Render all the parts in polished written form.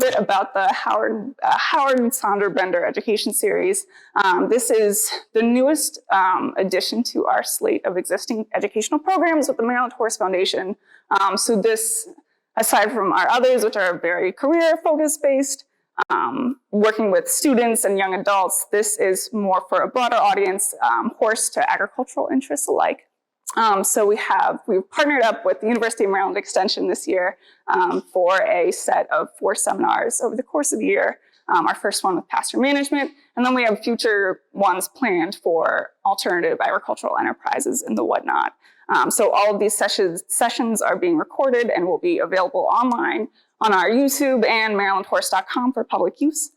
bit about the Howard and Sondra Bender Education Series. This is the newest addition to our slate of existing educational programs with the Maryland Horse Foundation. So this, aside from our others, which are very career focus based, working with students and young adults, this is more for a broader audience, horse to agricultural interests alike. So we've partnered up with the University of Maryland Extension this year for a set of 4 seminars over the course of the year. Our first one with pasture management, and then we have future ones planned for alternative agricultural enterprises and the whatnot. So all of these sessions are being recorded and will be available online on our YouTube and marylandhorse.com for public use.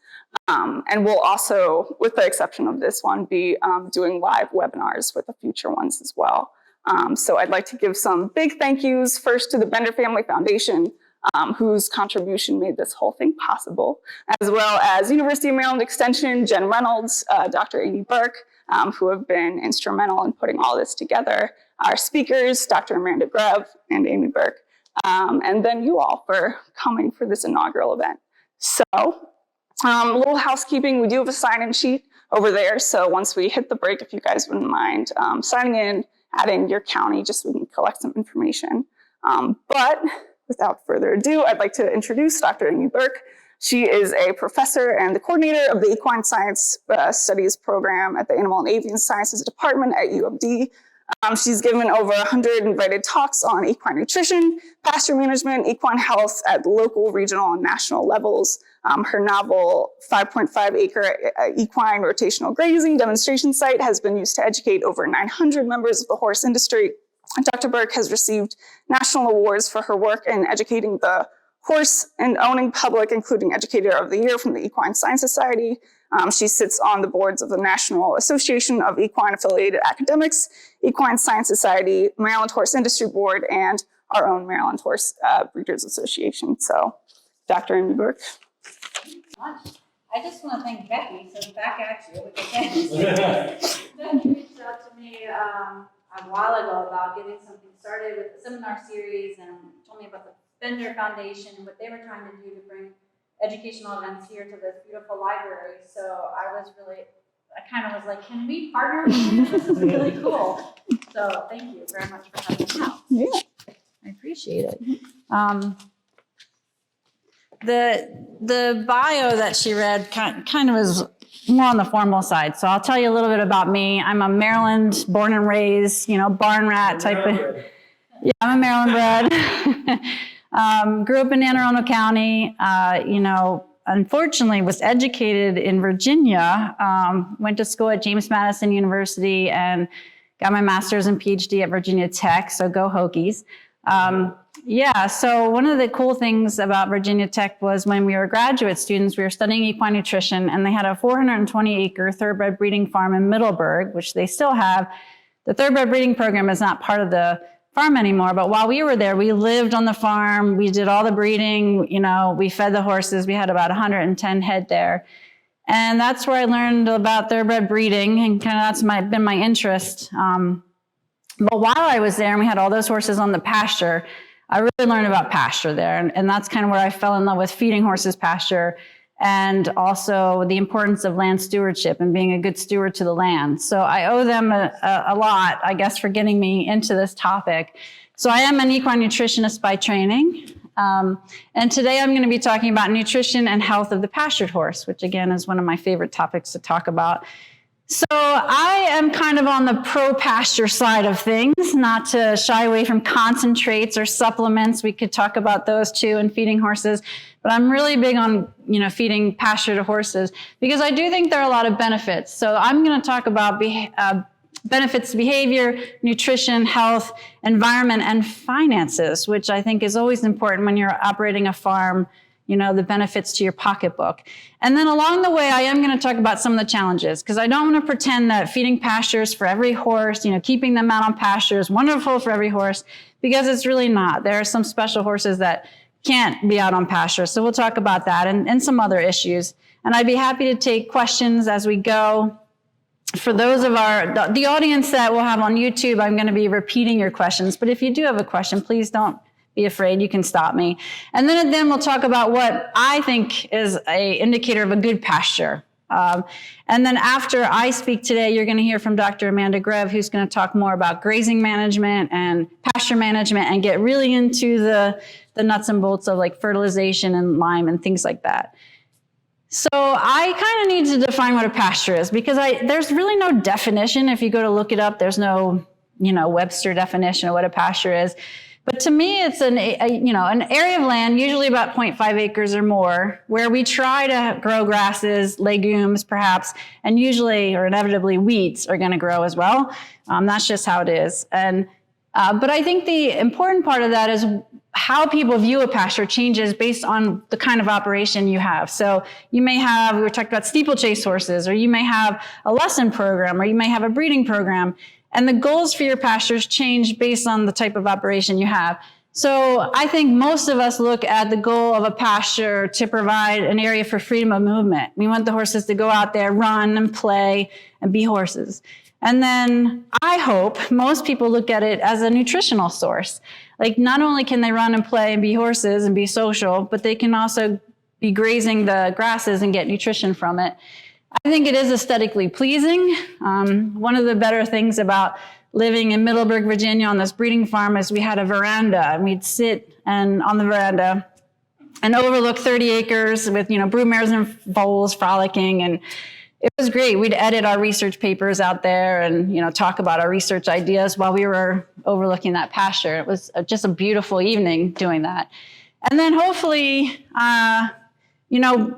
And we'll also, with the exception of this one, be doing live webinars with the future ones as well. So I'd like to give some big thank yous first to the Bender Family Foundation, whose contribution made this whole thing possible, as well as University of Maryland Extension, Jen Reynolds, Dr. Amy Burk, who have been instrumental in putting all this together, our speakers, Dr. Amanda Grev and Amy Burk, and then you all for coming for this inaugural event. So a little housekeeping, we do have a sign-in sheet over there. So once we hit the break, if you guys wouldn't mind signing in, adding your county, just so we can collect some information. But without further ado, I'd like to introduce Dr. Amy Burk. She is a professor and the coordinator of the Equine Science Studies program at the Animal and Avian Sciences Department at U of D. She's given over 100 invited talks on equine nutrition, pasture management, equine health at local, regional, and national levels. Her novel 5.5 acre equine rotational grazing demonstration site has been used to educate over 900 members of the horse industry. Dr. Burk has received national awards for her work in educating the horse and owning public, including Educator of the Year from the Equine Science Society. She sits on the boards of the National Association of Equine Affiliated Academics, Equine Science Society, Maryland Horse Industry Board, and our own Maryland Horse Breeders Association. So, Dr. Amy Burk. I just want to thank Becky, so back at you. Becky reached out to me a while ago about getting something started with the seminar series and told me about the Bender Foundation and what they were trying to do to bring educational events here to this beautiful library. So I kind of was like, can we partner with you? This is really cool. So thank you very much for having me out. Yeah. I appreciate it. The bio that she read kind of is more on the formal side. So I'll tell you a little bit about me. I'm a Maryland born and raised, barn rat type of. Yeah, I'm a Maryland bred. Grew up in Anne Arundel County. Unfortunately was educated in Virginia. Went to school at James Madison University and got my master's and PhD at Virginia Tech. So go Hokies. So one of the cool things about Virginia Tech was when we were graduate students, we were studying equine nutrition, and they had a 420-acre thoroughbred breeding farm in Middleburg, which they still have. The thoroughbred breeding program is not part of the farm anymore, but while we were there, we lived on the farm. We did all the breeding. We fed the horses. We had about 110 head there. And that's where I learned about thoroughbred breeding, and kind of that's been my interest. But while I was there and we had all those horses on the pasture, I really learned about pasture there. And that's kind of where I fell in love with feeding horses pasture and also the importance of land stewardship and being a good steward to the land. So I owe them a lot, I guess, for getting me into this topic. So I am an equine nutritionist by training. And today I'm going to be talking about nutrition and health of the pastured horse, which again is one of my favorite topics to talk about. So I am kind of on the pro-pasture side of things, not to shy away from concentrates or supplements. We could talk about those too and feeding horses, but I'm really big on, feeding pasture to horses because I do think there are a lot of benefits. So I'm going to talk about benefits to behavior, nutrition, health, environment, and finances, which I think is always important when you're operating a farm. The benefits to your pocketbook. And then along the way, I am going to talk about some of the challenges because I don't want to pretend that feeding pastures for every horse, keeping them out on pasture is wonderful for every horse because it's really not. There are some special horses that can't be out on pasture. So we'll talk about that and some other issues. And I'd be happy to take questions as we go. For those of the audience that we'll have on YouTube, I'm going to be repeating your questions. But if you do have a question, please don't be afraid. You can stop me. And then we'll talk about what I think is a indicator of a good pasture. And then after I speak today, you're going to hear from Dr. Amanda Grev, who's going to talk more about grazing management and pasture management and get really into the nuts and bolts of like fertilization and lime and things like that. So I kind of need to define what a pasture is, because there's really no definition. If you go to look it up, there's no, Webster definition of what a pasture is. But to me, it's an area of land, usually about 0.5 acres or more, where we try to grow grasses, legumes, perhaps, and usually or inevitably weeds are going to grow as well. That's just how it is. And but I think the important part of that is how people view a pasture changes based on the kind of operation you have. So you may have, we were talking about steeplechase horses, or you may have a lesson program, or you may have a breeding program. And the goals for your pastures change based on the type of operation you have. So I think most of us look at the goal of a pasture to provide an area for freedom of movement. We want the horses to go out there, run and play and be horses. And then I hope most people look at it as a nutritional source. Like, not only can they run and play and be horses and be social, but they can also be grazing the grasses and get nutrition from it. I think it is aesthetically pleasing. One of the better things about living in Middleburg, Virginia on this breeding farm is we had a veranda, and we'd sit on the veranda and overlook 30 acres with, broodmares and foals frolicking. And it was great. We'd edit our research papers out there and, talk about our research ideas while we were overlooking that pasture. It was just a beautiful evening doing that. And then hopefully,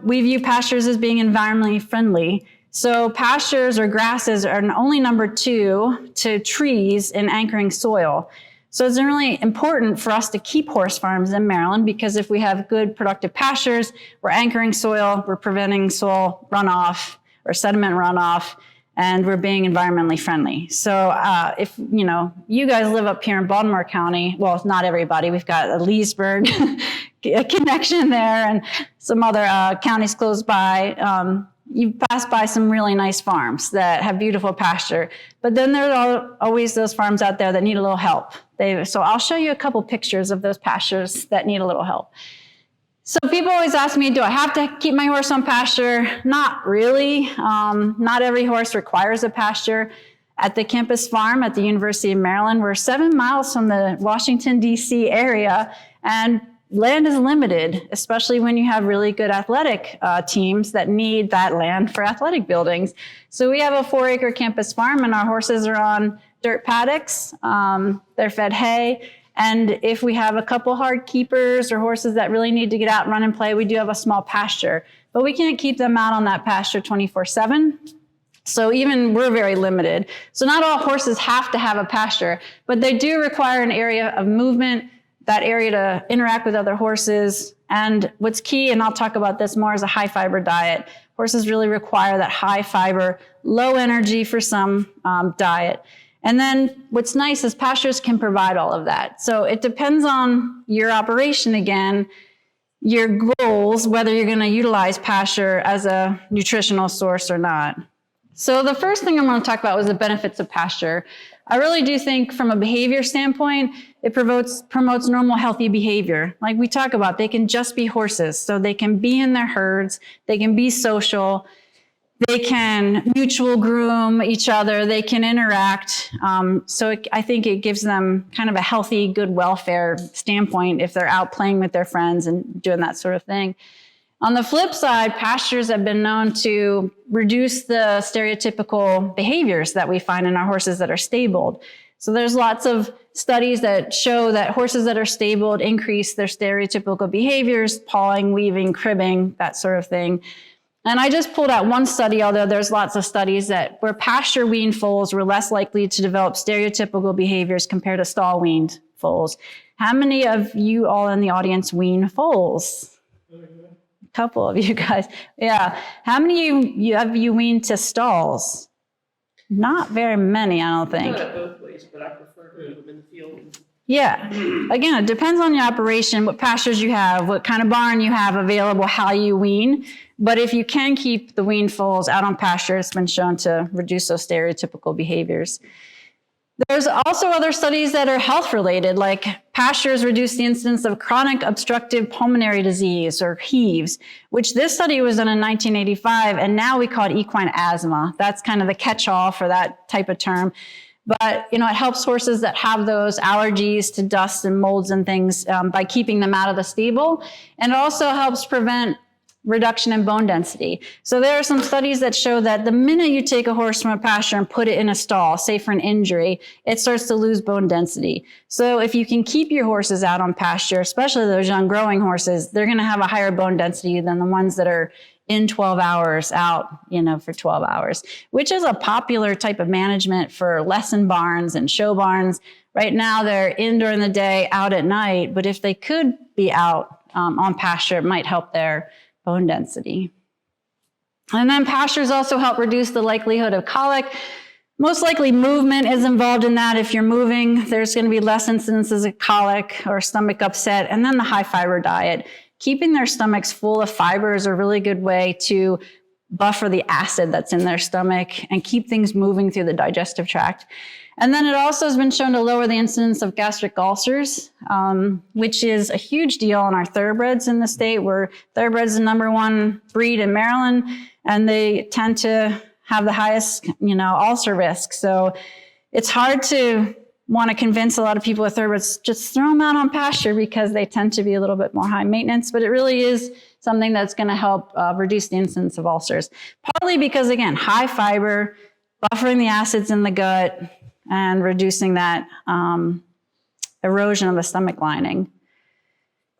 we view pastures as being environmentally friendly. So pastures or grasses are only number 2 to trees in anchoring soil. So it's really important for us to keep horse farms in Maryland, because if we have good productive pastures, we're anchoring soil, we're preventing soil runoff or sediment runoff, and we're being environmentally friendly. So if, you guys live up here in Baltimore County, well, not everybody, we've got a Leesburg a connection there and some other counties close by. You pass by some really nice farms that have beautiful pasture, but then there are always those farms out there that need a little help. So I'll show you a couple pictures of those pastures that need a little help. So people always ask me, do I have to keep my horse on pasture? Not really. Not every horse requires a pasture. At the campus farm at the University of Maryland, we're 7 miles from the Washington, D.C. area, and land is limited, especially when you have really good athletic teams that need that land for athletic buildings. So we have a 4-acre campus farm, and our horses are on dirt paddocks. They're fed hay. And if we have a couple hard keepers or horses that really need to get out and run and play, we do have a small pasture. But we can't keep them out on that pasture 24/7. So even we're very limited. So not all horses have to have a pasture, but they do require an area of movement, that area to interact with other horses. And what's key, and I'll talk about this more, is a high fiber diet. Horses really require that high fiber, low energy for some diet. And then what's nice is pastures can provide all of that. So it depends on your operation again, your goals, whether you're going to utilize pasture as a nutritional source or not. So the first thing I'm going to talk about was the benefits of pasture. I really do think from a behavior standpoint, it promotes normal, healthy behavior. Like we talk about, they can just be horses. So they can be in their herds, they can be social, they can mutual groom each other, they can interact. I think it gives them kind of a healthy, good welfare standpoint if they're out playing with their friends and doing that sort of thing. On the flip side, pastures have been known to reduce the stereotypical behaviors that we find in our horses that are stabled. So there's lots of studies that show that horses that are stabled increase their stereotypical behaviors, pawing, weaving, cribbing, that sort of thing. And I just pulled out one study, although there's lots of studies where pasture weaned foals were less likely to develop stereotypical behaviors compared to stall weaned foals. How many of you all in the audience wean foals? A couple of you guys. Yeah. How many have you weaned to stalls? Not very many, I don't think. I've done it both ways, but I prefer to do them in the field. Yeah. Again, it depends on your operation, what pastures you have, what kind of barn you have available, how you wean. But if you can keep the weaned foals out on pasture, it's been shown to reduce those stereotypical behaviors. There's also other studies that are health related, like pastures reduce the incidence of chronic obstructive pulmonary disease, or HEAVS, which this study was done in 1985, and now we call it equine asthma. That's kind of the catch-all for that type of term. But, it helps horses that have those allergies to dust and molds and things by keeping them out of the stable. And it also helps prevent reduction in bone density. So there are some studies that show that the minute you take a horse from a pasture and put it in a stall, say for an injury, it starts to lose bone density. So if you can keep your horses out on pasture, especially those young growing horses, they're going to have a higher bone density than the ones that are in 12 hours out, for 12 hours, which is a popular type of management for lesson barns and show barns. Right now they're in during the day, out at night, but if they could be out on pasture, it might help their bone density. And then pastures also help reduce the likelihood of colic. Most likely movement is involved in that. If you're moving, there's going to be less incidences of colic or stomach upset. And then the high fiber diet. Keeping their stomachs full of fiber is a really good way to buffer the acid that's in their stomach and keep things moving through the digestive tract. And then it also has been shown to lower the incidence of gastric ulcers, which is a huge deal in our thoroughbreds in the state, where thoroughbreds are the #1 breed in Maryland, and they tend to have the highest, ulcer risk. So it's hard to want to convince a lot of people with thoroughbreds, just throw them out on pasture, because they tend to be a little bit more high maintenance, but it really is something that's going to help reduce the incidence of ulcers. Partly because, again, high fiber, buffering the acids in the gut, and reducing that erosion of the stomach lining.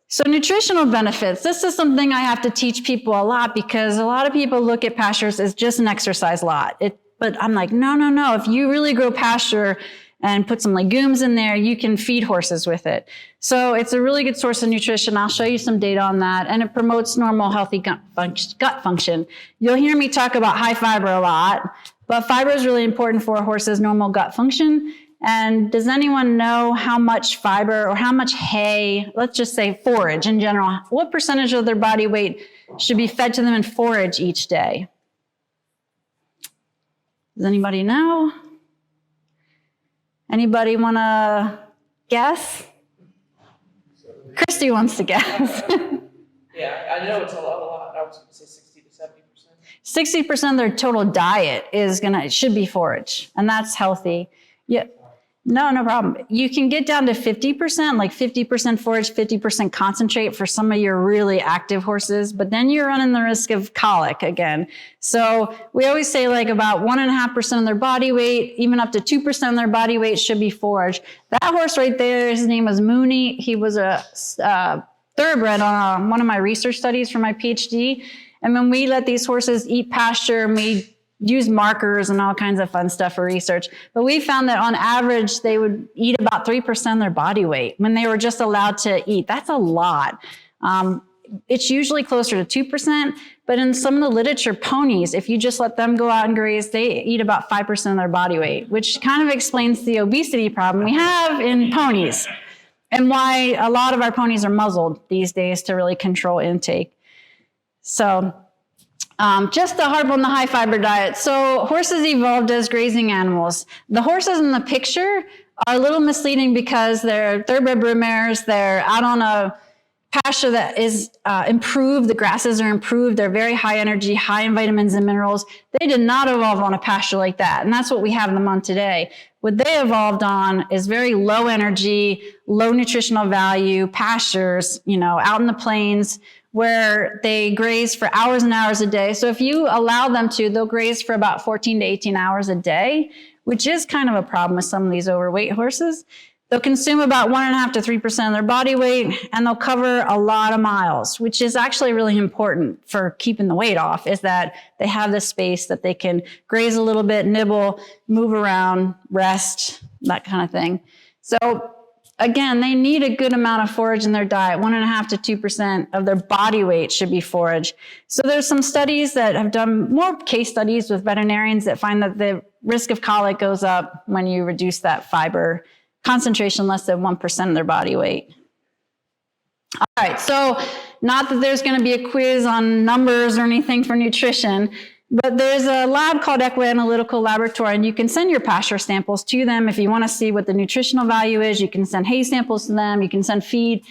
So nutritional benefits. This is something I have to teach people a lot, because a lot of people look at pastures as just an exercise lot. But I'm like, no. If you really grow pasture and put some legumes in there, you can feed horses with it. So it's a really good source of nutrition. I'll show you some data on that. And it promotes normal, healthy gut function. You'll hear me talk about high fiber a lot, but fiber is really important for a horse's normal gut function. And does anyone know how much fiber or how much hay, let's just say forage in general, what percentage of their body weight should be fed to them in forage each day? Does anybody know? Anybody want to guess? Christy wants to guess. Yeah, I know it's a lot. I was going to say 60 to 70%. 60% of their total diet should be forage, and that's healthy. Yeah. No problem. You can get down to 50%, like 50% forage, 50% concentrate for some of your really active horses, but then you're running the risk of colic again. So we always say like about 1.5% of their body weight, even up to 2% of their body weight should be forage. That horse right there, his name was Mooney. He was a thoroughbred on one of my research studies for my PhD. And when we let these horses eat pasture, and we use markers and all kinds of fun stuff for research. But we found that on average, they would eat about 3% of their body weight when they were just allowed to eat. That's a lot. It's usually closer to 2%, but in some of the literature, ponies, if you just let them go out and graze, they eat about 5% of their body weight, which kind of explains the obesity problem we have in ponies and why a lot of our ponies are muzzled these days to really control intake. So just to harp on the high fiber diet. So horses evolved as grazing animals. The horses in the picture are a little misleading because they're thoroughbred brood mares. They're out on a pasture that is improved. The grasses are improved. They're very high energy, high in vitamins and minerals. They did not evolve on a pasture like that. And that's what we have them on today. What they evolved on is very low energy, low nutritional value pastures, out in the plains, where they graze for hours and hours a day. So if you allow them to, they'll graze for about 14 to 18 hours a day, which is kind of a problem with some of these overweight horses. They'll consume about 1.5 to 3% of their body weight, and they'll cover a lot of miles, which is actually really important for keeping the weight off, is that they have the space that they can graze a little bit, nibble, move around, rest, that kind of thing. So again, they need a good amount of forage in their diet. 1.5 to 2% of their body weight should be forage. So there's some studies that have done more case studies with veterinarians that find that the risk of colic goes up when you reduce that fiber concentration less than 1% of their body weight. All right, so not that there's going to be a quiz on numbers or anything for nutrition, But there's a lab called Equi-Analytical Laboratory, and you can send your pasture samples to them if you want to see what the nutritional value is. You can send hay samples to them. You can send feed.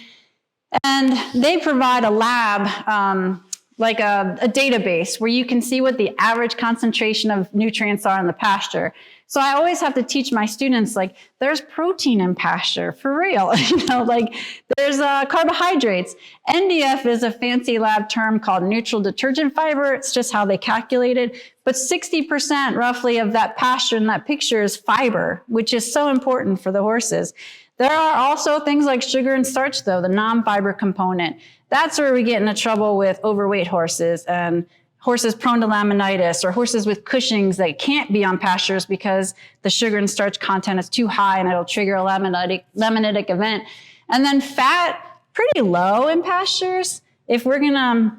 And they provide a lab, like a database where you can see what the average concentration of nutrients are in the pasture. So I always have to teach my students, like, there's protein in pasture, for real. Like, there's carbohydrates. NDF is a fancy lab term called neutral detergent fiber. It's just how they calculate it. But 60% roughly of that pasture in that picture is fiber, which is so important for the horses. There are also things like sugar and starch, though, the non-fiber component. That's where we get into trouble with overweight horses and horses prone to laminitis, or horses with Cushing's that can't be on pastures because the sugar and starch content is too high and it'll trigger a laminitic event. And then fat, pretty low in pastures. If we're gonna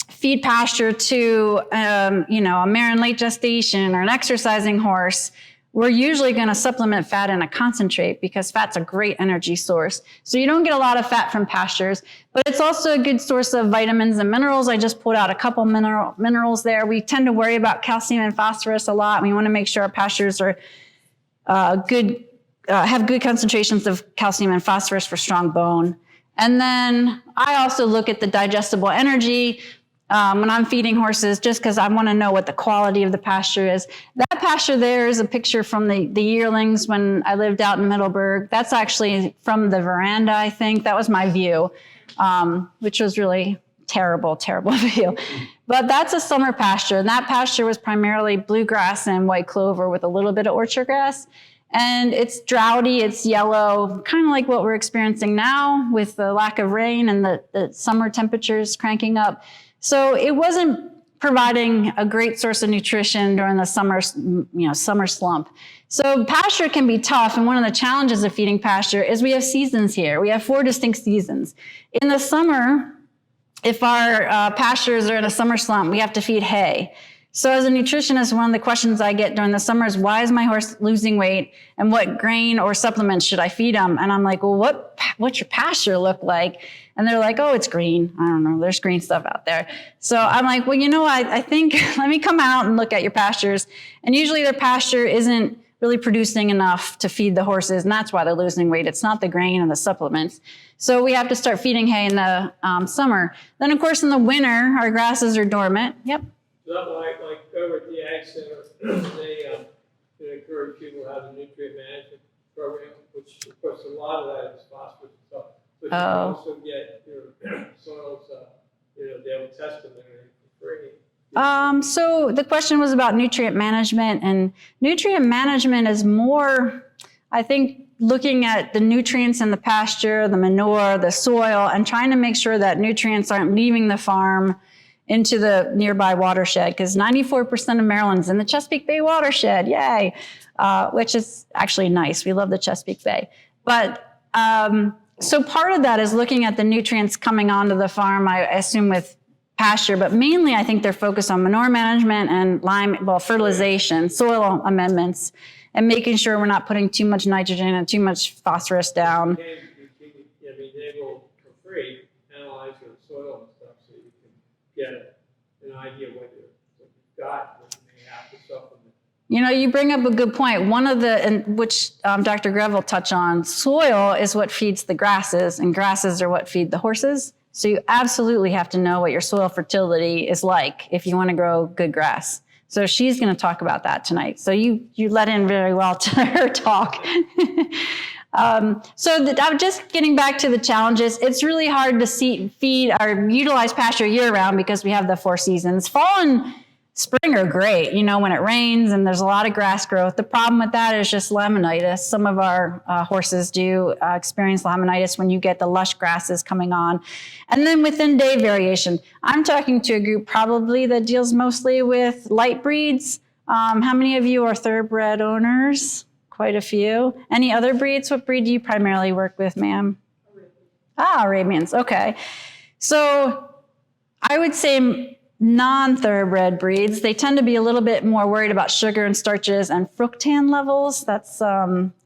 feed pasture to, a mare in late gestation or an exercising horse, we're usually going to supplement fat in a concentrate because fat's a great energy source. So you don't get a lot of fat from pastures, but it's also a good source of vitamins and minerals. I just pulled out a couple minerals there. We tend to worry about calcium and phosphorus a lot. We want to make sure our pastures are have good concentrations of calcium and phosphorus for strong bone. And then I also look at the digestible energy when I'm feeding horses, just because I want to know what the quality of the pasture is. That pasture there is a picture from the yearlings when I lived out in Middleburg. That's actually from the veranda, I think. That was my view, which was really terrible view. But that's a summer pasture, and that pasture was primarily bluegrass and white clover with a little bit of orchard grass. And it's droughty, it's yellow, kind of like what we're experiencing now with the lack of rain and the summer temperatures cranking up. So it wasn't providing a great source of nutrition during the summer slump. So pasture can be tough. And one of the challenges of feeding pasture is we have seasons here. We have 4 distinct seasons. In the summer, if our pastures are in a summer slump, we have to feed hay. So as a nutritionist, one of the questions I get during the summer is, why is my horse losing weight, and what grain or supplements should I feed him? And I'm like, well, what's your pasture look like? And they're like, oh, it's green. I don't know. There's green stuff out there. So I'm like, well, I think let me come out and look at your pastures. And usually their pasture isn't really producing enough to feed the horses, and that's why they're losing weight. It's not the grain and the supplements. So we have to start feeding hay in the summer. Then, of course, in the winter, our grasses are dormant. Yep. Like over at the Ag Center, they encourage people to have a nutrient management program, which of course a lot of that is phosphorus and stuff. But you can also get your soils, they'll test them for free. So the question was about nutrient management, and nutrient management is more, I think, looking at the nutrients in the pasture, the manure, the soil, and trying to make sure that nutrients aren't leaving the farm into the nearby watershed, because 94% of Maryland's in the Chesapeake Bay watershed, yay, which is actually nice. We love the Chesapeake Bay. But so part of that is looking at the nutrients coming onto the farm, I assume with pasture, but mainly I think they're focused on manure management and fertilization, soil amendments, and making sure we're not putting too much nitrogen and too much phosphorus down. They will, for free, analyze your soil and stuff so you can get an idea what you've got, what you may have to supplement. You bring up a good point. One of which Dr. Grev will touch on, soil is what feeds the grasses, and grasses are what feed the horses. So you absolutely have to know what your soil fertility is like if you want to grow good grass. So she's going to talk about that tonight. So you let in very well to her talk. I'm just getting back to the challenges. It's really hard to feed or utilize pasture year round because we have the 4 seasons. Fall and spring are great, when it rains and there's a lot of grass growth. The problem with that is just laminitis. Some of our horses do experience laminitis when you get the lush grasses coming on. And then within day variation, I'm talking to a group probably that deals mostly with light breeds. How many of you are thoroughbred owners? Quite a few. Any other breeds? What breed do you primarily work with, ma'am? Arabians. Okay. So I would say non-thoroughbred breeds, they tend to be a little bit more worried about sugar and starches and fructan levels. That's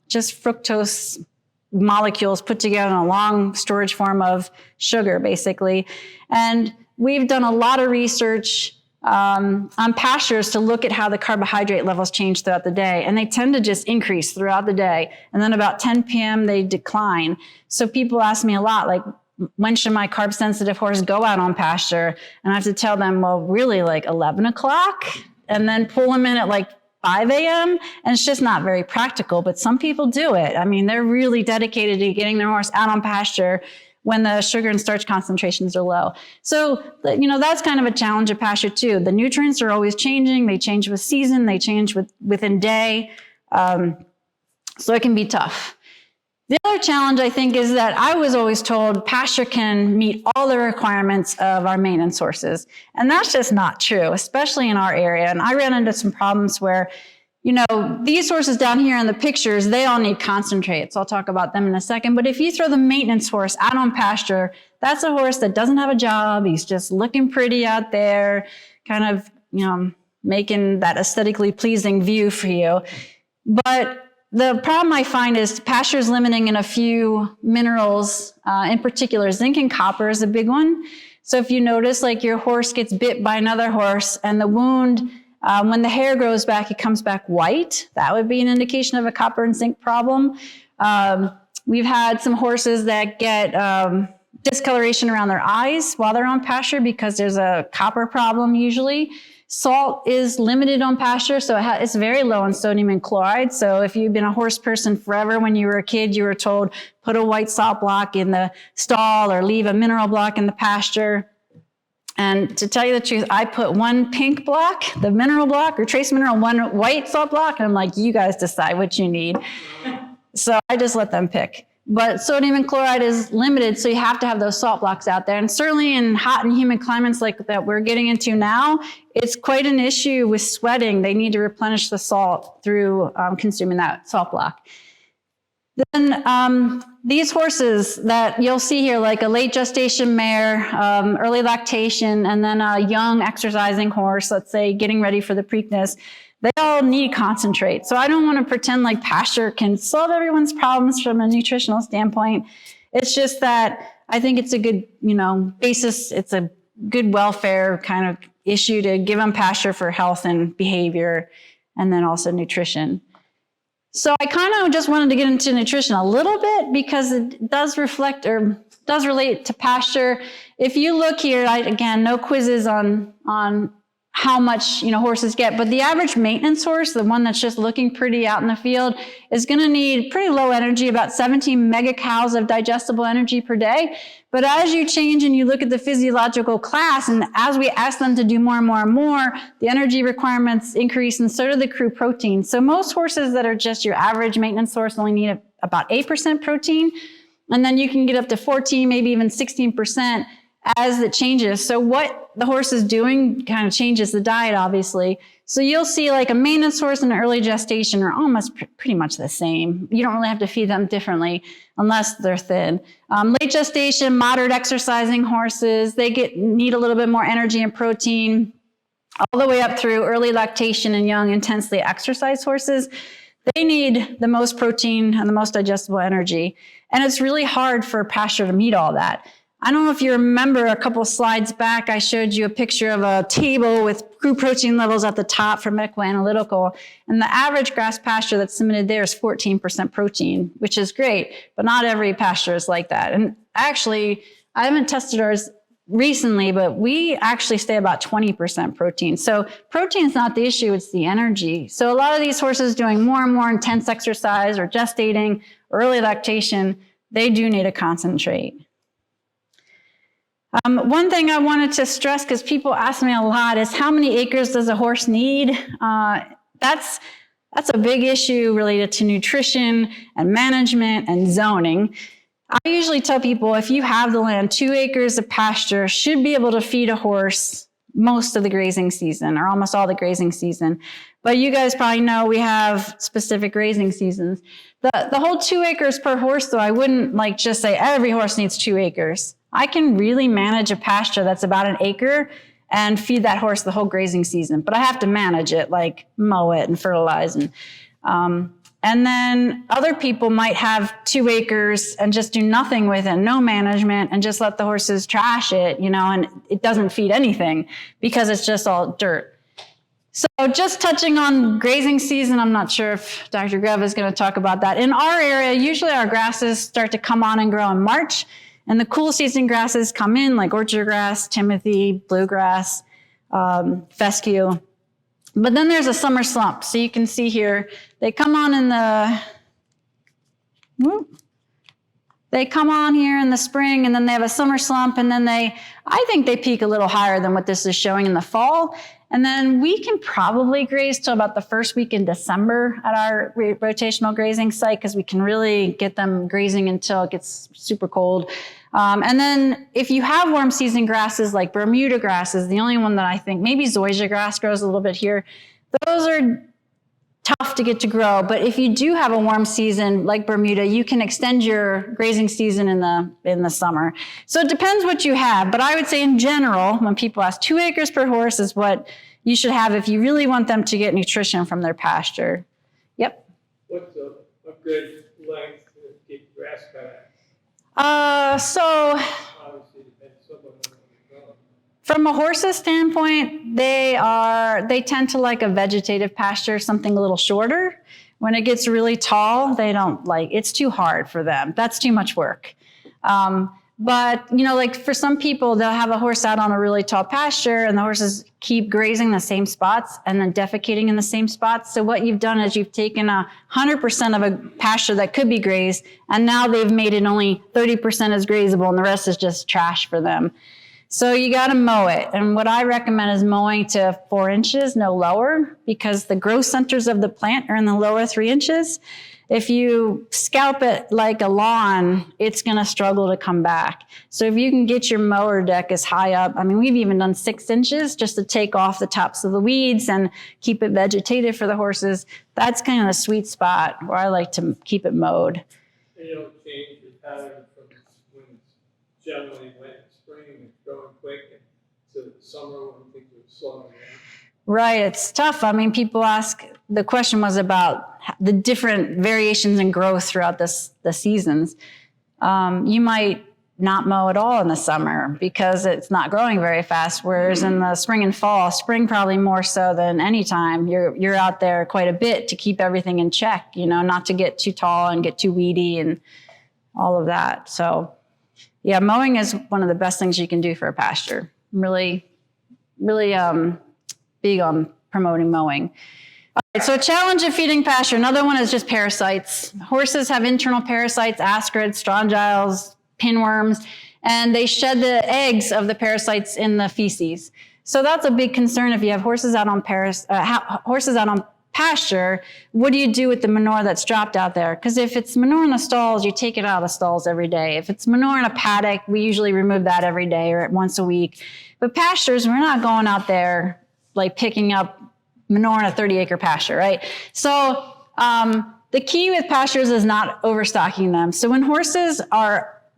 just fructose molecules put together in a long storage form of sugar, basically. And we've done a lot of research on pastures to look at how the carbohydrate levels change throughout the day. And they tend to just increase throughout the day. And then about 10 p.m., they decline. So people ask me a lot, like, when should my carb sensitive horse go out on pasture? And I have to tell them, well, really like 11 o'clock, and then pull them in at like 5 a.m. And it's just not very practical, but some people do it. I mean, they're really dedicated to getting their horse out on pasture when the sugar and starch concentrations are low. So, that's kind of a challenge at pasture too. The nutrients are always changing. They change with season. They change within day. So it can be tough. The other challenge, I think, is that I was always told pasture can meet all the requirements of our maintenance horses. And that's just not true, especially in our area. And I ran into some problems where, these horses down here in the pictures, they all need concentrate. So I'll talk about them in a second. But if you throw the maintenance horse out on pasture, that's a horse that doesn't have a job. He's just looking pretty out there, kind of, making that aesthetically pleasing view for you. But the problem I find is pasture is limiting in a few minerals, in particular, zinc and copper is a big one. So if you notice, like your horse gets bit by another horse and the wound, when the hair grows back, it comes back white. That would be an indication of a copper and zinc problem. We've had some horses that get discoloration around their eyes while they're on pasture because there's a copper problem usually. Salt is limited on pasture, so it's very low in sodium and chloride. So if you've been a horse person forever, when you were a kid, you were told, put a white salt block in the stall or leave a mineral block in the pasture. And to tell you the truth, I put one pink block, the mineral block, or trace mineral, one white salt block, and I'm like, you guys decide what you need. So I just let them pick. But sodium and chloride is limited, so you have to have those salt blocks out there. And certainly in hot and humid climates like that we're getting into now, it's quite an issue with sweating. They need to replenish the salt through consuming that salt block. Then these horses that you'll see here, like a late gestation mare, early lactation, and then a young exercising horse, let's say getting ready for the Preakness, they all need concentrate. So I don't want to pretend like pasture can solve everyone's problems from a nutritional standpoint. It's just that I think it's a good, basis. It's a good welfare kind of issue to give them pasture for health and behavior, and then also nutrition. So I kind of just wanted to get into nutrition a little bit because it does reflect or does relate to pasture. If you look here, again, no quizzes on how much horses get, but the average maintenance horse, the one that's just looking pretty out in the field, is going to need pretty low energy, about 17 megacalories of digestible energy per day. But as you change and you look at the physiological class, and as we ask them to do more and more and more, the energy requirements increase, and so do the crude protein. So most horses that are just your average maintenance horse only need about 8% protein, and then you can get up to 14, maybe even 16% as it changes. So what the horse is doing kind of changes the diet, obviously. So you'll see like a maintenance horse and an early gestation are almost pretty much the same. You don't really have to feed them differently unless they're thin. Late gestation, moderate exercising horses, they need a little bit more energy and protein all the way up through early lactation and young intensely exercised horses. They need the most protein and the most digestible energy. And it's really hard for pasture to meet all that. I don't know if you remember a couple slides back, I showed you a picture of a table with crude protein levels at the top for medical analytical. And the average grass pasture that's submitted there is 14% protein, which is great, but not every pasture is like that. And actually, I haven't tested ours recently, but we actually stay about 20% protein. So protein is not the issue, it's the energy. So a lot of these horses doing more and more intense exercise or gestating, early lactation, they do need to concentrate. One thing I wanted to stress, because people ask me a lot, is how many acres does a horse need? That's a big issue related to nutrition and management and zoning. I usually tell people if you have the land, 2 acres of pasture should be able to feed a horse most of the grazing season or almost all the grazing season. But you guys probably know we have specific grazing seasons. The whole 2 acres per horse, though, I wouldn't just say every horse needs 2 acres. I can really manage a pasture that's about 1 acre and feed that horse the whole grazing season. But I have to manage it, like mow it and fertilize. And And then other people might have 2 acres and just do nothing with it, no management, and just let the horses trash it, and it doesn't feed anything because it's just all dirt. So just touching on grazing season, I'm not sure if Dr. Grev is going to talk about that. In our area, usually our grasses start to come on and grow in March, and the cool season grasses come in like orchard grass, timothy, bluegrass, fescue. But then there's a summer slump. So you can see here, they come on here in the spring, and then they have a summer slump, and then I think they peak a little higher than what this is showing in the fall. And then we can probably graze till about the first week in December at our rotational grazing site, because we can really get them grazing until it gets super cold. And then if you have warm season grasses like Bermuda grass is the only one that I think, maybe zoysia grass grows a little bit here. Those are tough to get to grow. But if you do have a warm season like Bermuda, you can extend your grazing season in the summer. So it depends what you have. But I would say in general, when people ask, 2 acres per horse is what you should have if you really want them to get nutrition from their pasture. Yep. What's a good length to keep grass cut at? So Obviously, it depends somewhat on what you're growing. from a horse's standpoint, they tend to like a vegetative pasture, something a little shorter. When it gets really tall, they don't like, it's too hard for them. That's too much work. But, like for some people, they'll have a horse out on a really tall pasture and the horses keep grazing the same spots and then defecating in the same spots. So what you've done is you've taken 100% of a pasture that could be grazed, and now they've made it only 30% is grazable and the rest is just trash for them. So you got to mow it. And what I recommend is mowing to 4 inches, no lower, because the growth centers of the plant are in the lower 3 inches. If you scalp it like a lawn, it's going to struggle to come back. So if you can get your mower deck as high up, we've even done 6 inches just to take off the tops of the weeds and keep it vegetative for the horses. That's kind of the sweet spot where I like to keep it mowed. And you don't change your pattern from when it's generally wet in spring and growing quick, and to summer when things are slowing down. Right, it's tough. People ask, the question was about the different variations in growth throughout the seasons. You might not mow at all in the summer because it's not growing very fast, whereas in the spring and fall, spring probably more so than any time, you're out there quite a bit to keep everything in check, not to get too tall and get too weedy and all of that. So yeah, mowing is one of the best things you can do for a pasture. I'm really big on promoting mowing. All right, so a challenge of feeding pasture. Another one is just parasites. Horses have internal parasites, ascarids, strongyles, pinworms, and they shed the eggs of the parasites in the feces. So that's a big concern if you have horses out on pasture. What do you do with the manure that's dropped out there? Because if it's manure in the stalls, you take it out of the stalls every day. If it's manure in a paddock, we usually remove that every day or once a week. But pastures, we're not going out there like picking up manure in a 30-acre pasture, right? So the key with pastures is not overstocking them. So when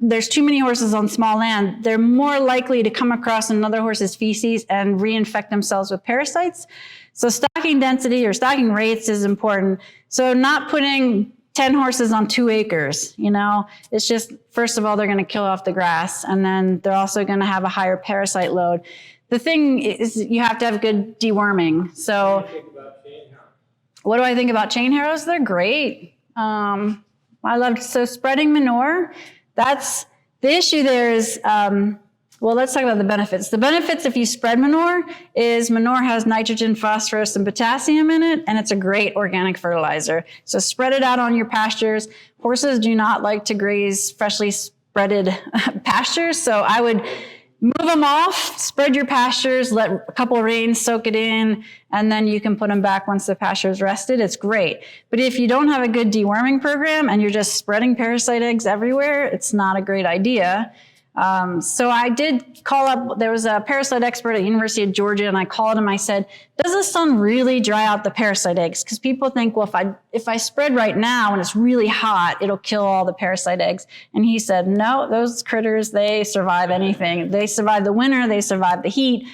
there's too many horses on small land, they're more likely to come across another horse's feces and reinfect themselves with parasites. So stocking density or stocking rates is important. So not putting 10 horses on 2 acres, it's just, first of all, they're going to kill off the grass, and then they're also going to have a higher parasite load. The thing is, you have to have good deworming. So What do you think about chain harrows? what do I think about chain harrows? They're great. So spreading manure, that's the issue there is, let's talk about the benefits. The benefits if you spread manure is manure has nitrogen, phosphorus, and potassium in it, and it's a great organic fertilizer. So spread it out on your pastures. Horses do not like to graze freshly spreaded pastures, so I would move them off, spread your pastures, let a couple of rains soak it in, and then you can put them back once the pasture is rested. It's great. But if you don't have a good deworming program and you're just spreading parasite eggs everywhere, it's not a great idea. So I did call up, there was a parasite expert at University of Georgia, and I called him. I said, does the sun really dry out the parasite eggs? Because people think, well, if I spread right now and it's really hot, it'll kill all the parasite eggs. And he said, no, those critters, they survive anything. They survive the winter, they survive the heat.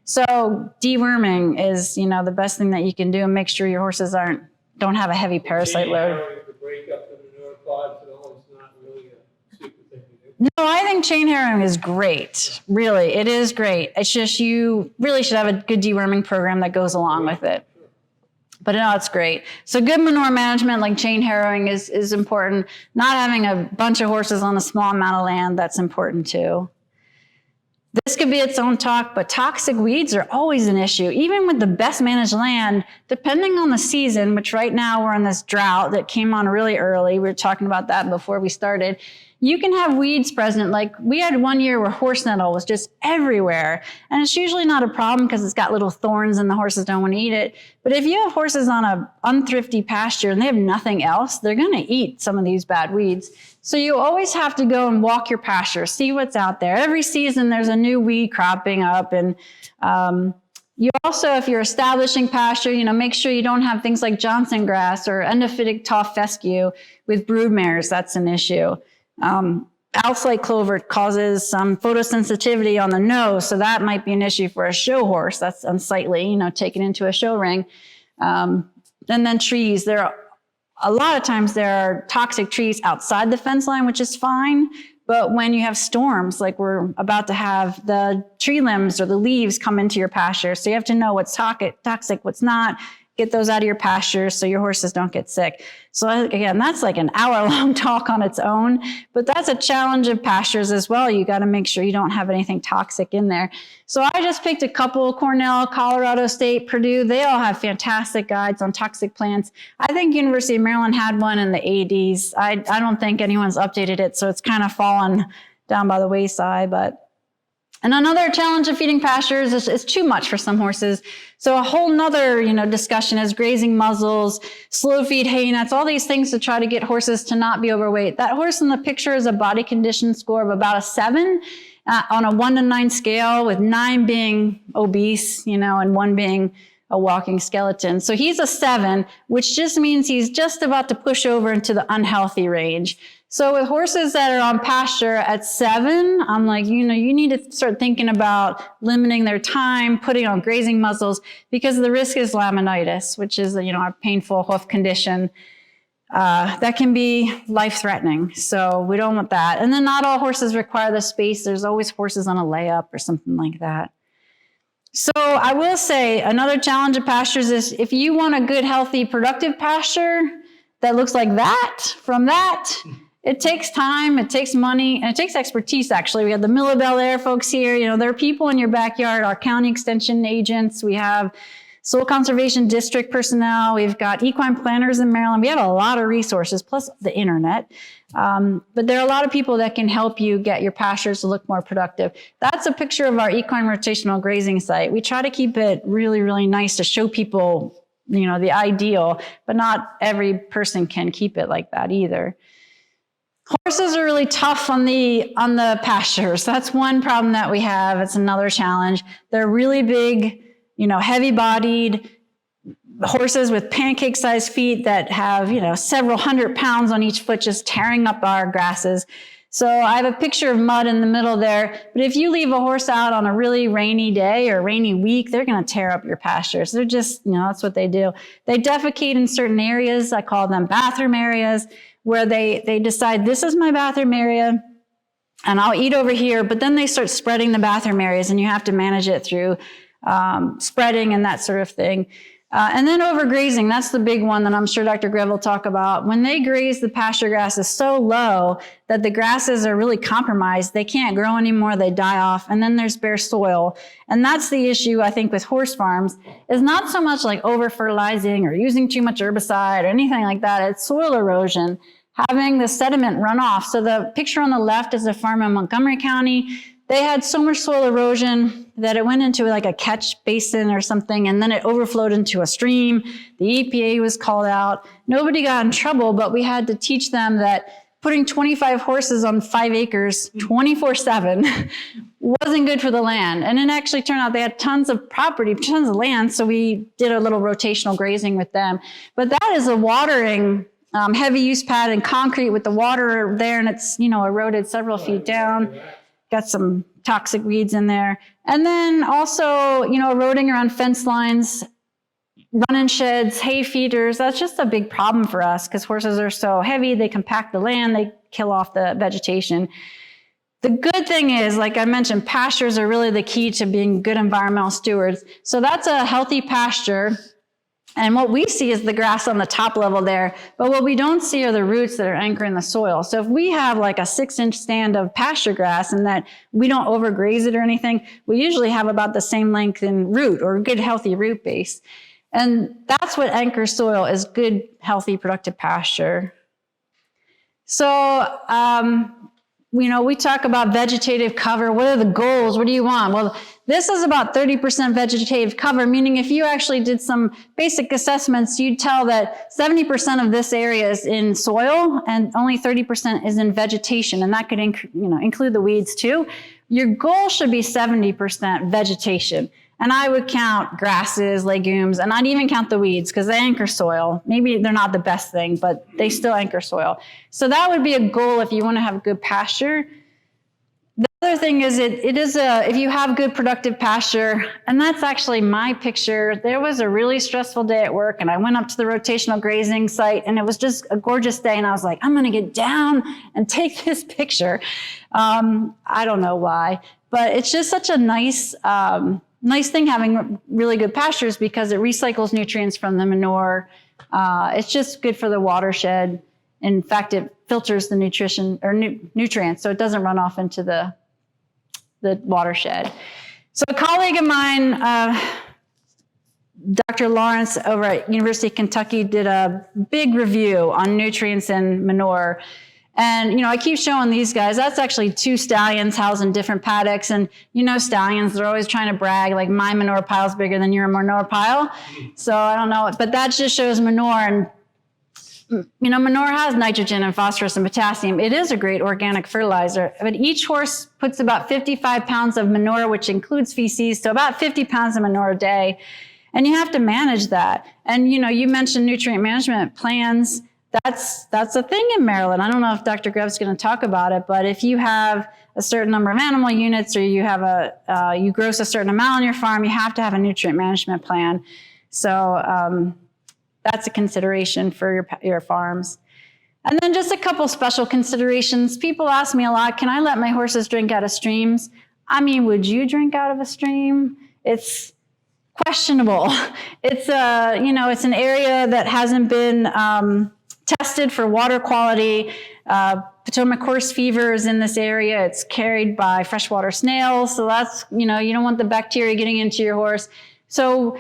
So deworming is, the best thing that you can do, and make sure your horses aren't don't have a heavy parasite load. The breakup of the neuropods and all is not really a super thing to do. No, I think chain harrowing is great. Really, it is great. It's just you really should have a good deworming program that goes along with it. But no, it's great. So good manure management like chain harrowing is important. Not having a bunch of horses on a small amount of land, that's important too. This could be its own talk, but toxic weeds are always an issue. Even with the best managed land, depending on the season, which right now we're in this drought that came on really early. We were talking about that before we started. You can have weeds present. Like we had one year where horse nettle was just everywhere. And it's usually not a problem because it's got little thorns and the horses don't want to eat it. But if you have horses on an unthrifty pasture and they have nothing else, they're going to eat some of these bad weeds. So you always have to go and walk your pasture, see what's out there. Every season there's a new weed cropping up. And you also, if you're establishing pasture, make sure you don't have things like Johnson grass or endophytic tall fescue with broodmares. That's an issue. Alphalite clover causes some photosensitivity on the nose, so that might be an issue for a show horse. That's unsightly, taken into a show ring. And then trees. A lot of times there are toxic trees outside the fence line, which is fine. But when you have storms, like we're about to have, the tree limbs or the leaves come into your pasture. So you have to know what's toxic, what's not. Get those out of your pasture so your horses don't get sick. So again, that's like an hour-long talk on its own, but that's a challenge of pastures as well. You got to make sure you don't have anything toxic in there. So I just picked a couple: Cornell, Colorado State, Purdue. They all have fantastic guides on toxic plants. I think University of Maryland had one in the 80s. I don't think anyone's updated it, so it's kind of fallen down by the wayside, and another challenge of feeding pastures is too much for some horses. So a whole nother, discussion is grazing muzzles, slow feed hay nuts, all these things to try to get horses to not be overweight. That horse in the picture is a body condition score of about a 7 on a 1 to 9 scale, with 9 being obese, and 1 being a walking skeleton. So he's a 7, which just means he's just about to push over into the unhealthy range. So with horses that are on pasture at 7, I'm like, you need to start thinking about limiting their time, putting on grazing muzzles, because the risk is laminitis, which is, a painful hoof condition that can be life-threatening. So we don't want that. And then not all horses require the space. There's always horses on a layup or something like that. So I will say another challenge of pastures is if you want a good, healthy, productive pasture that looks like that, from that, it takes time, it takes money, and it takes expertise, actually. We have the Millabel Air folks here. There are people in your backyard, our county extension agents. We have Soil Conservation District personnel. We've got equine planners in Maryland. We have a lot of resources, plus the internet. But there are a lot of people that can help you get your pastures to look more productive. That's a picture of our equine rotational grazing site. We try to keep it really, really nice to show people, the ideal, but not every person can keep it like that either. Horses are really tough on the pastures. That's one problem that we have. It's another challenge. They're really big, heavy-bodied horses with pancake-sized feet that have, several hundred pounds on each foot, just tearing up our grasses. So I have a picture of mud in the middle there. But if you leave a horse out on a really rainy day or rainy week, they're going to tear up your pastures. They're just, that's what they do. They defecate in certain areas. I call them bathroom areas, where they decide, this is my bathroom area and I'll eat over here. But then they start spreading the bathroom areas, and you have to manage it through spreading and that sort of thing. And then overgrazing, that's the big one that I'm sure Dr. Grev will talk about. When they graze, the pasture grass is so low that the grasses are really compromised. They can't grow anymore, they die off, and then there's bare soil. And that's the issue, I think, with horse farms, is not so much like over-fertilizing or using too much herbicide or anything like that. It's soil erosion, having the sediment run off. So the picture on the left is a farm in Montgomery County. They had so much soil erosion that it went into like a catch basin or something, and then it overflowed into a stream. The EPA was called out. Nobody got in trouble, but we had to teach them that putting 25 horses on 5 acres 24/7 wasn't good for the land. And it actually turned out they had tons of property, tons of land, so we did a little rotational grazing with them. But that is a watering heavy use pad and concrete with the water there, and it's, eroded several feet down. Got some toxic weeds in there. And then also, eroding around fence lines. run-in sheds, hay feeders, that's just a big problem for us because horses are so heavy, they compact the land, they kill off the vegetation. The good thing is, like I mentioned, pastures are really the key to being good environmental stewards. So that's a healthy pasture. And what we see is the grass on the top level there, but what we don't see are the roots that are anchoring the soil. So if we have like a 6-inch stand of pasture grass and that we don't overgraze it or anything, we usually have about the same length in root or good healthy root base. And that's what anchors soil, is good, healthy, productive pasture. So, we talk about vegetative cover. What are the goals? What do you want? Well, this is about 30% vegetative cover, meaning if you actually did some basic assessments, you'd tell that 70% of this area is in soil and only 30% is in vegetation. And that could include the weeds too. Your goal should be 70% vegetation. And I would count grasses, legumes, and I'd even count the weeds because they anchor soil. Maybe they're not the best thing, but they still anchor soil. So that would be a goal if you want to have good pasture. The other thing is if you have good productive pasture, and that's actually my picture. There was a really stressful day at work and I went up to the rotational grazing site and it was just a gorgeous day. And I was like, I'm going to get down and take this picture. I don't know why, but it's just such a nice thing having really good pastures because it recycles nutrients from the manure. It's just good for the watershed. In fact, it filters the nutrients so it doesn't run off into the watershed. So a colleague of mine, Dr. Lawrence over at University of Kentucky, did a big review on nutrients in manure. And, I keep showing these guys, that's actually 2 stallions housed in different paddocks. And, stallions, they're always trying to brag, like my manure pile is bigger than your manure pile. So I don't know, but that just shows manure. And, manure has nitrogen and phosphorus and potassium. It is a great organic fertilizer. But each horse puts about 55 pounds of manure, which includes feces, so about 50 pounds of manure a day. And you have to manage that. And, you mentioned nutrient management plans. That's a thing in Maryland. I don't know if Dr. Grev's going to talk about it, but if you have a certain number of animal units or you have you gross a certain amount on your farm, you have to have a nutrient management plan. So that's a consideration for your farms. And then just a couple special considerations. People ask me a lot, can I let my horses drink out of streams? Would you drink out of a stream? It's questionable. It's it's an area that hasn't been tested for water quality. Potomac horse fever is in this area. It's carried by freshwater snails. So that's, you don't want the bacteria getting into your horse. So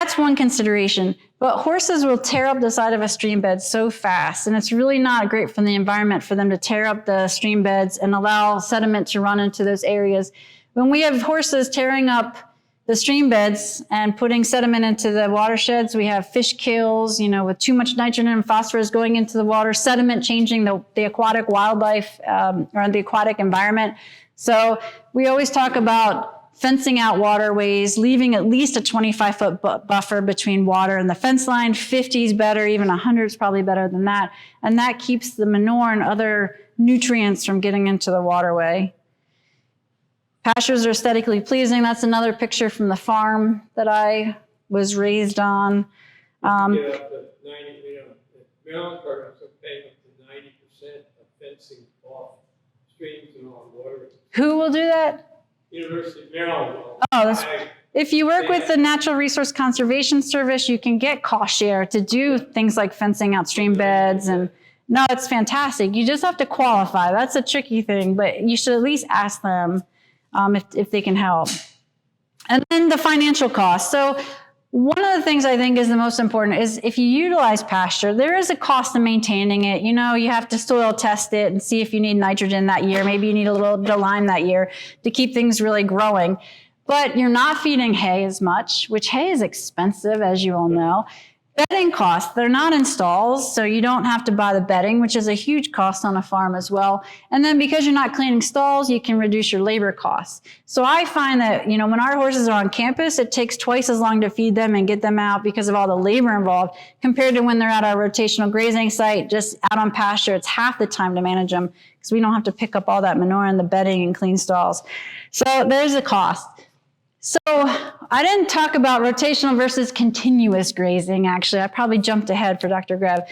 that's one consideration. But horses will tear up the side of a stream bed so fast. And it's really not great for the environment for them to tear up the stream beds and allow sediment to run into those areas. When we have horses tearing up the stream beds and putting sediment into the watersheds, we have fish kills, with too much nitrogen and phosphorus going into the water, sediment changing the aquatic wildlife or the aquatic environment. So we always talk about fencing out waterways, leaving at least a 25-foot buffer between water and the fence line. 50 is better, even 100 is probably better than that. And that keeps the manure and other nutrients from getting into the waterway. Pastures are aesthetically pleasing. That's another picture from the farm that I was raised on. Get up to 90, the Maryland programs are paying up to 90% of fencing off streams and on water. Who will do that? University of Maryland. If you work with the Natural Resource Conservation Service, you can get cost share to do things like fencing out stream beds. And no, it's fantastic. You just have to qualify. That's a tricky thing, but you should at least ask them if they can help. And then the financial cost. So one of the things I think is the most important is if you utilize pasture, there is a cost to maintaining it. You have to soil test it and see if you need nitrogen that year. Maybe you need a little bit of lime that year to keep things really growing. But you're not feeding hay as much, which hay is expensive, as you all know. Bedding costs, they're not in stalls, so you don't have to buy the bedding, which is a huge cost on a farm as well. And then because you're not cleaning stalls, you can reduce your labor costs. So I find that, when our horses are on campus, it takes twice as long to feed them and get them out because of all the labor involved compared to when they're at our rotational grazing site, just out on pasture. It's half the time to manage them because we don't have to pick up all that manure and the bedding and clean stalls. So there's a cost. So I didn't talk about rotational versus continuous grazing, actually. I probably jumped ahead for Dr. Grev.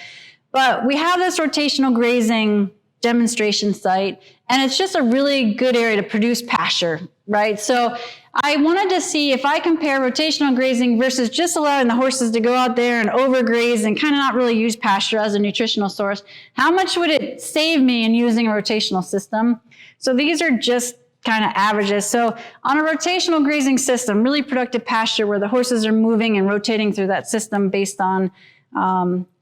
But we have this rotational grazing demonstration site, and it's just a really good area to produce pasture, right? So I wanted to see if I compare rotational grazing versus just allowing the horses to go out there and overgraze and kind of not really use pasture as a nutritional source, how much would it save me in using a rotational system? So these are just kind of averages. So on a rotational grazing system, really productive pasture where the horses are moving and rotating through that system based on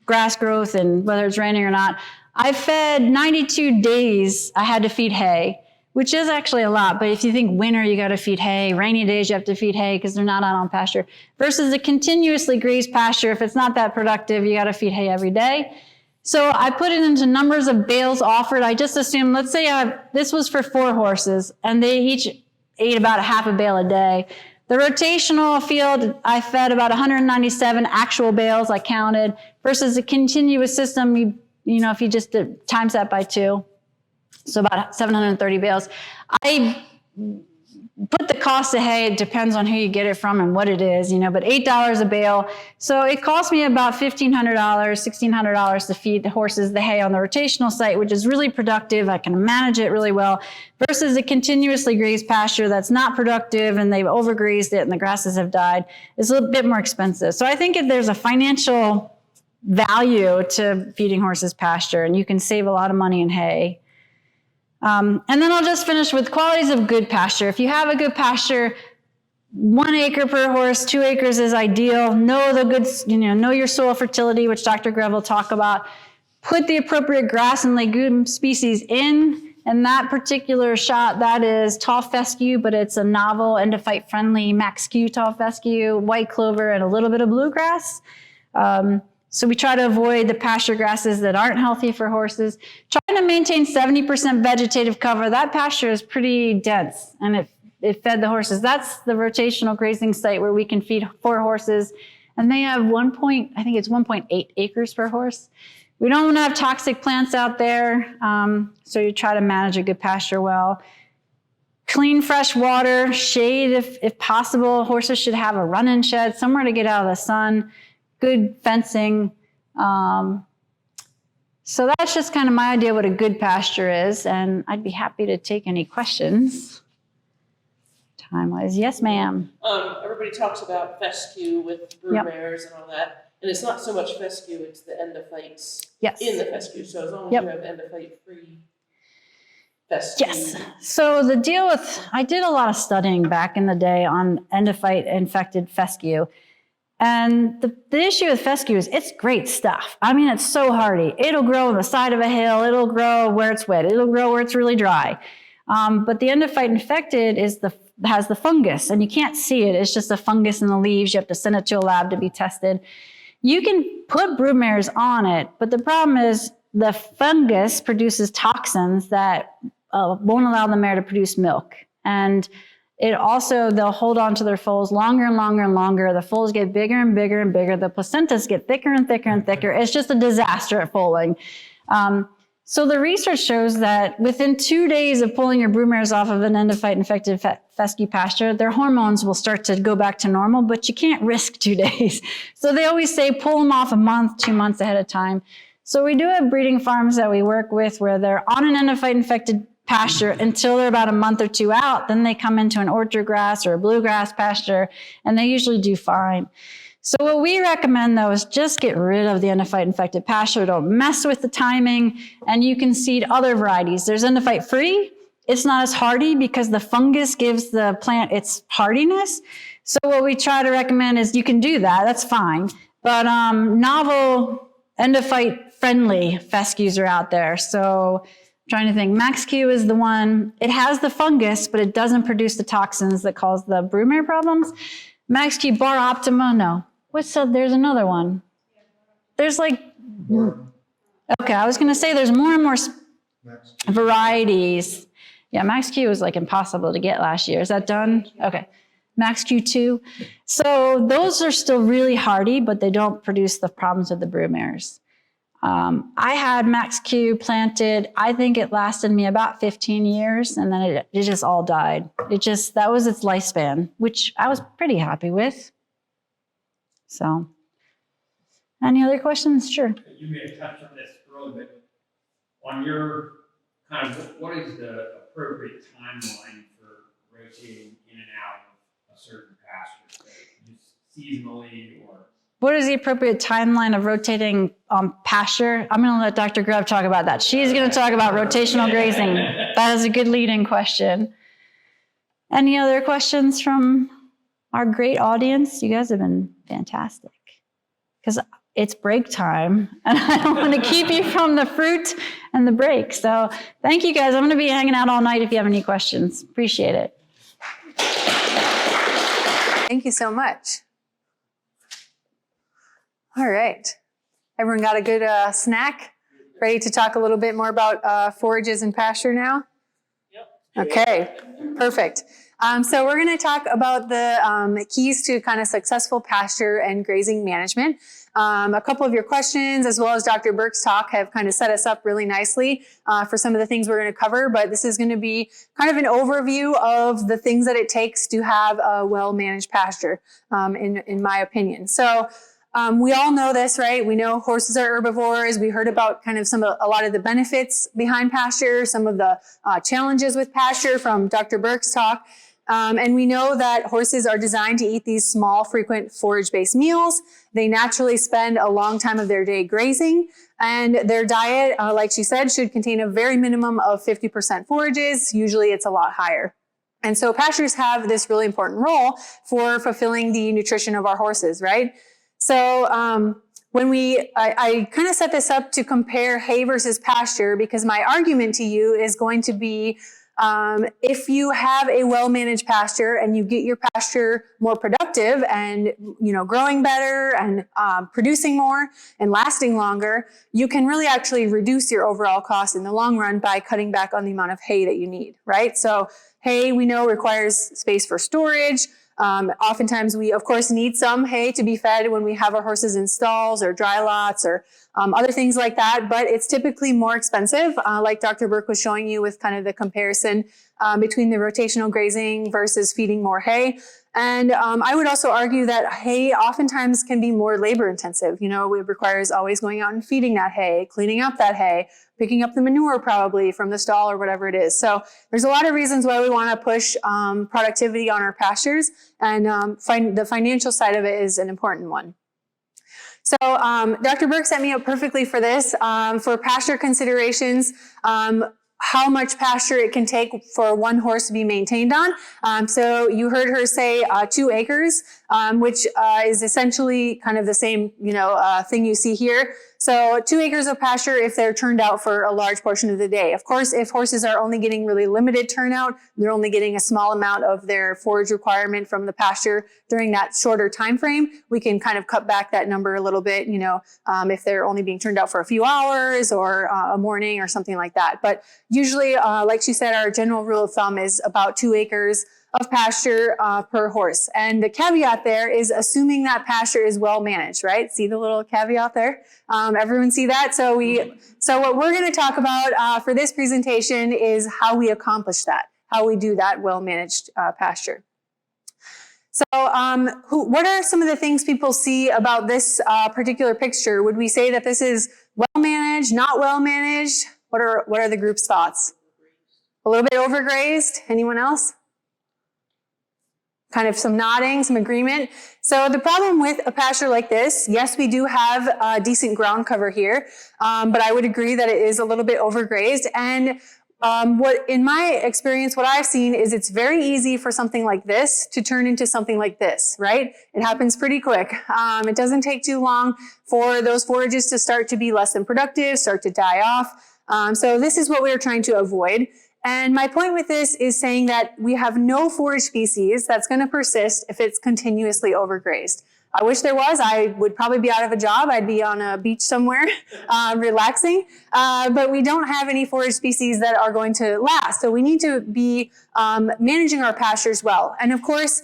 grass growth and whether it's raining or not, I fed 92 days I had to feed hay, which is actually a lot. But if you think winter, you got to feed hay, rainy days, you have to feed hay because they're not out on pasture, versus a continuously grazed pasture. If it's not that productive, you got to feed hay every day. So I put it into numbers of bales offered. I just assumed, let's say this was for 4 horses and they each ate about half a bale a day. The rotational field, I fed about 197 actual bales, I counted, versus a continuous system, you know, if you just times that by 2, so about 730 bales. I put the cost of hay, it depends on who you get it from and what it is, you know, but $8 a bale. So it cost me about $1,500, $1,600 to feed the horses the hay on the rotational site, which is really productive. I can manage it really well, versus a continuously grazed pasture that's not productive and they've overgrazed it and the grasses have died. It's a little bit more expensive. So I think if there's a financial value to feeding horses pasture, and you can save a lot of money in hay. And then I'll just finish with qualities of good pasture. If you have a good pasture, 1 acre per horse, 2 acres is ideal. Know the good, know your soil fertility, which Dr. Grev will talk about. Put the appropriate grass and legume species in. And that particular shot, that is tall fescue, but it's a novel endophyte friendly max Q tall fescue, white clover, and a little bit of bluegrass. So we try to avoid the pasture grasses that aren't healthy for horses. Trying to maintain 70% vegetative cover. That pasture is pretty dense, and it fed the horses. That's the rotational grazing site where we can feed 4 horses, and they have 1.8 acres per horse. We don't want to have toxic plants out there, so you try to manage a good pasture well. Clean, fresh water, shade if possible. Horses should have a run-in shed, somewhere to get out of the sun. Good fencing. So that's just kind of my idea what a good pasture is, and I'd be happy to take any questions. Time-wise, yes, ma'am. Everybody talks about fescue with broodmares and all that, and it's not so much fescue, it's the endophytes in the fescue. So as long as you have endophyte-free fescue. Yes. So the deal with, I did a lot of studying back in the day on endophyte-infected fescue. And the issue with fescue is it's great stuff. I mean, it's so hardy. It'll grow on the side of a hill. It'll grow where it's wet. It'll grow where it's really dry. But the endophyte infected has the fungus, and you can't see it. It's just a fungus in the leaves. You have to send it to a lab to be tested. You can put broodmares on it, but the problem is the fungus produces toxins that won't allow the mare to produce milk. And they'll hold on to their foals longer and longer and longer. The foals get bigger and bigger and bigger. The placentas get thicker and thicker and thicker. It's just a disaster at foaling. So the research shows that within 2 days of pulling your broodmares off of an endophyte-infected fescue pasture, their hormones will start to go back to normal, but you can't risk 2 days. So they always say pull them off a month, 2 months ahead of time. So we do have breeding farms that we work with where they're on an endophyte-infected pasture until they're about a month or 2 out. Then they come into an orchard grass or a bluegrass pasture, and they usually do fine. So what we recommend, though, is just get rid of the endophyte-infected pasture. Don't mess with the timing, and you can seed other varieties. There's endophyte-free. It's not as hardy because the fungus gives the plant its hardiness. So what we try to recommend is you can do that. That's fine. But novel endophyte-friendly fescues are out there. So I'm trying to think. Max Q is the one. It has the fungus, but it doesn't produce the toxins that cause the broodmare problems. Max Q Bar Optima, no. There's another one. There's okay, I was going to say there's more and more varieties. Yeah, Max Q was impossible to get last year. Is that done? Okay. Max Q2. So those are still really hardy, but they don't produce the problems with the broodmares. I had Max Q planted. I think it lasted me about 15 years, and then it just all died. That was its lifespan, which I was pretty happy with. So, any other questions? Sure. You may have touched on this earlier, but on your kind of, what is the appropriate timeline for rotating in and out of a certain pasture? Just seasonally or? What is the appropriate timeline of rotating pasture? I'm going to let Dr. Grev talk about that. She's going to talk about rotational grazing. That is a good lead-in question. Any other questions from our great audience? You guys have been fantastic. Because it's break time, and I don't want to keep you from the fruit and the break. So thank you, guys. I'm going to be hanging out all night if you have any questions. Appreciate it. Thank you so much. All right. Everyone got a good snack? Ready to talk a little bit more about forages and pasture now? Yep. Okay, perfect. So we're going to talk about the keys to kind of successful pasture and grazing management. A couple of your questions, as well as Dr. Burke's talk, have kind of set us up really nicely for some of the things we're going to cover, but this is going to be kind of an overview of the things that it takes to have a well-managed pasture, in my opinion. So we all know this, right? We know horses are herbivores. We heard about kind of a lot of the benefits behind pasture, some of the challenges with pasture from Dr. Burke's talk. And we know that horses are designed to eat these small, frequent forage-based meals. They naturally spend a long time of their day grazing, and their diet, like she said, should contain a very minimum of 50% forages. Usually it's a lot higher. And so pastures have this really important role for fulfilling the nutrition of our horses, right? So I kind of set this up to compare hay versus pasture, because my argument to you is going to be, if you have a well-managed pasture and you get your pasture more productive and, growing better and producing more and lasting longer, you can really actually reduce your overall cost in the long run by cutting back on the amount of hay that you need, right? So hay, we know, requires space for storage. Oftentimes we, of course, need some hay to be fed when we have our horses in stalls or dry lots or other things like that, but it's typically more expensive, like Dr. Burke was showing you with kind of the comparison between the rotational grazing versus feeding more hay. And I would also argue that hay oftentimes can be more labor intensive. It requires always going out and feeding that hay, cleaning up that hay, picking up the manure probably from the stall or whatever it is. So there's a lot of reasons why we want to push productivity on our pastures, and the financial side of it is an important one. So Dr. Burke set me up perfectly for this. For pasture considerations, how much pasture it can take for one horse to be maintained on. So you heard her say 2 acres, which is essentially kind of the same, thing you see here. So 2 acres of pasture if they're turned out for a large portion of the day. Of course, if horses are only getting really limited turnout, they're only getting a small amount of their forage requirement from the pasture during that shorter time frame, we can kind of cut back that number a little bit, if they're only being turned out for a few hours or a morning or something like that. But usually, like she said, our general rule of thumb is about 2 acres of pasture per horse. And the caveat there is assuming that pasture is well managed, right? See the little caveat there? Everyone see that? So what we're going to talk about for this presentation is how we accomplish that, how we do that well managed pasture. So what are some of the things people see about this particular picture? Would we say that this is well managed, not well managed? What are the group's thoughts? A little bit overgrazed? Anyone else? Kind of some nodding, some agreement. So the problem with a pasture like this, yes, we do have decent ground cover here, but I would agree that it is a little bit overgrazed. And in my experience, what I've seen is it's very easy for something like this to turn into something like this, right? It happens pretty quick. It doesn't take too long for those forages to start to be less than productive, start to die off. So this is what we're trying to avoid. And my point with this is saying that we have no forage species that's going to persist if it's continuously overgrazed. I wish there was. I would probably be out of a job. I'd be on a beach somewhere relaxing. But we don't have any forage species that are going to last. So we need to be managing our pastures well. And of course,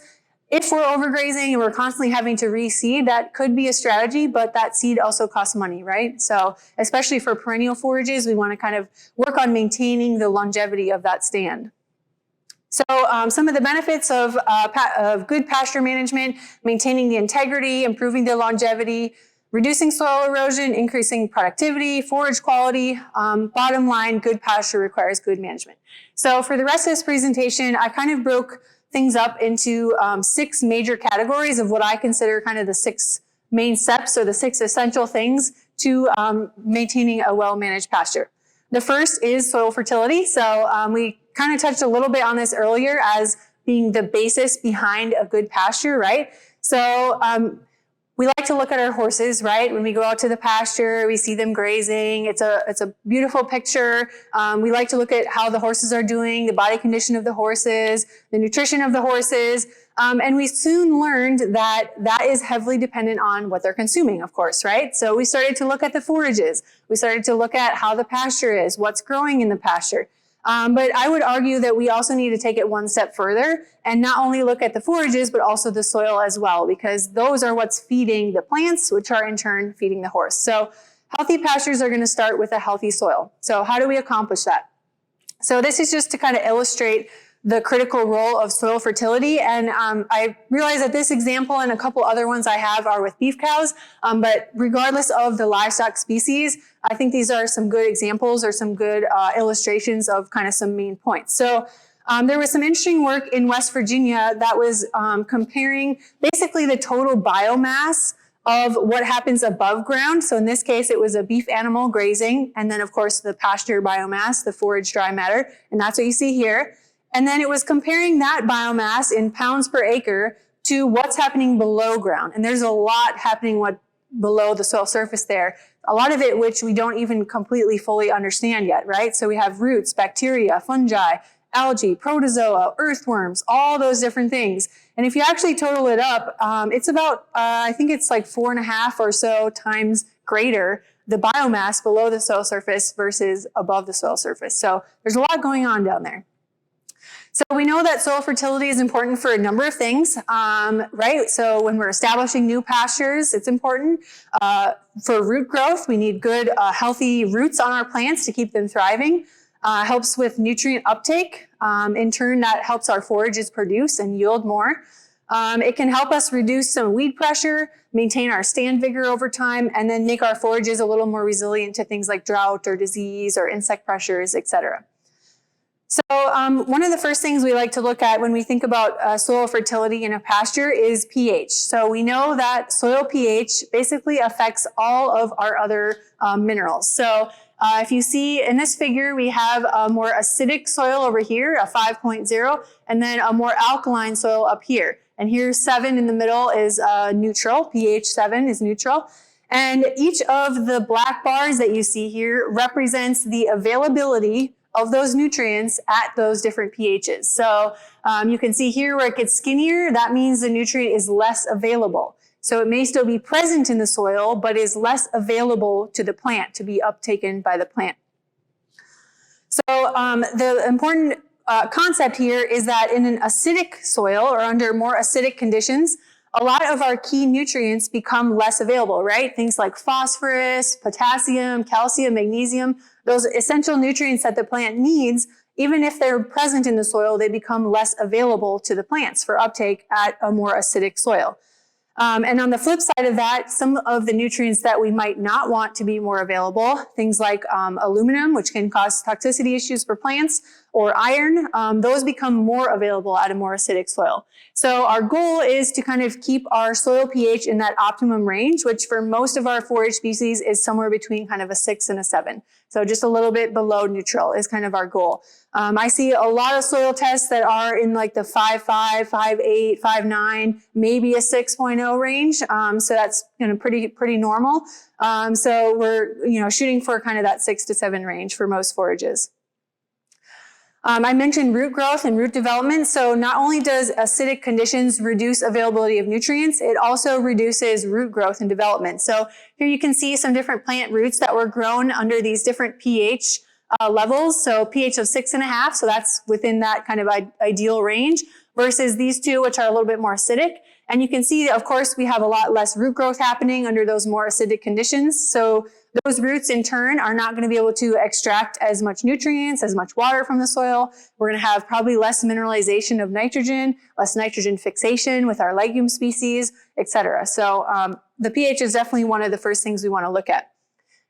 If we're overgrazing and we're constantly having to reseed, that could be a strategy, but that seed also costs money, right? So especially for perennial forages, we want to kind of work on maintaining the longevity of that stand. So some of the benefits of good pasture management: maintaining the integrity, improving the longevity, reducing soil erosion, increasing productivity, forage quality. Bottom line, good pasture requires good management. So for the rest of this presentation, I kind of broke things up into 6 major categories of what I consider kind of the 6 main steps, or the 6 essential things to maintaining a well-managed pasture. The first is soil fertility. So we kind of touched a little bit on this earlier as being the basis behind a good pasture, right? So we like to look at our horses, right? When we go out to the pasture, we see them grazing. It's a beautiful picture. We like to look at how the horses are doing, the body condition of the horses, the nutrition of the horses. And we soon learned that that is heavily dependent on what they're consuming, of course, right? So we started to look at the forages. We started to look at how the pasture is, what's growing in the pasture. But I would argue that we also need to take it one step further and not only look at the forages, but also the soil as well, because those are what's feeding the plants, which are in turn feeding the horse. So healthy pastures are going to start with a healthy soil. So how do we accomplish that? So this is just to kind of illustrate the critical role of soil fertility. And I realize that this example and a couple other ones I have are with beef cows, but regardless of the livestock species, I think these are some good examples or some good illustrations of kind of some main points. So there was some interesting work in West Virginia that was comparing basically the total biomass of what happens above ground. So in this case, it was a beef animal grazing, and then of course the pasture biomass, the forage dry matter, and that's what you see here. And then it was comparing that biomass in pounds per acre to what's happening below ground. And there's a lot happening below the soil surface there. A lot of it which we don't even completely fully understand yet, right? So we have roots, bacteria, fungi, algae, protozoa, earthworms, all those different things. And if you actually total it up, it's about, I think it's like 4.5 or so times greater, the biomass below the soil surface versus above the soil surface. So there's a lot going on down there. So we know that soil fertility is important for a number of things, right? So when we're establishing new pastures, it's important. For root growth, we need good, healthy roots on our plants to keep them thriving. Helps with nutrient uptake. In turn, that helps our forages produce and yield more. It can help us reduce some weed pressure, maintain our stand vigor over time, and then make our forages a little more resilient to things like drought or disease or insect pressures, etc. So one of the first things we like to look at when we think about soil fertility in a pasture is pH. So we know that soil pH basically affects all of our other minerals. So if you see in this figure, we have a more acidic soil over here, a 5.0, and then a more alkaline soil up here. And here 7 in the middle is neutral, pH 7 is neutral. And each of the black bars that you see here represents the availability of those nutrients at those different pHs. So you can see here where it gets skinnier, that means the nutrient is less available. So it may still be present in the soil, but is less available to the plant to be uptaken by the plant. So the important concept here is that in an acidic soil or under more acidic conditions, a lot of our key nutrients become less available, right? Things like phosphorus, potassium, calcium, magnesium, those essential nutrients that the plant needs, even if they're present in the soil, they become less available to the plants for uptake at a more acidic soil. And on the flip side of that, some of the nutrients that we might not want to be more available, things like aluminum, which can cause toxicity issues for plants, or iron, those become more available at a more acidic soil. So our goal is to kind of keep our soil pH in that optimum range, which for most of our forage species is somewhere between kind of a 6 and a 7. So just a little bit below neutral is kind of our goal. I see a lot of soil tests that are in like the 5.5, 5.8, 5.9, maybe a 6.0 range. So that's pretty normal. So we're shooting for kind of that 6 to 7 range for most forages. I mentioned root growth and root development. So not only does acidic conditions reduce availability of nutrients, it also reduces root growth and development. So here you can see some different plant roots that were grown under these different pH levels. So pH of 6.5, so that's within that kind of ideal range, versus these two, which are a little bit more acidic. And you can see, of course, we have a lot less root growth happening under those more acidic conditions. So those roots in turn are not going to be able to extract as much nutrients, as much water from the soil. We're going to have probably less mineralization of nitrogen, less nitrogen fixation with our legume species, etc. So the pH is definitely one of the first things we want to look at.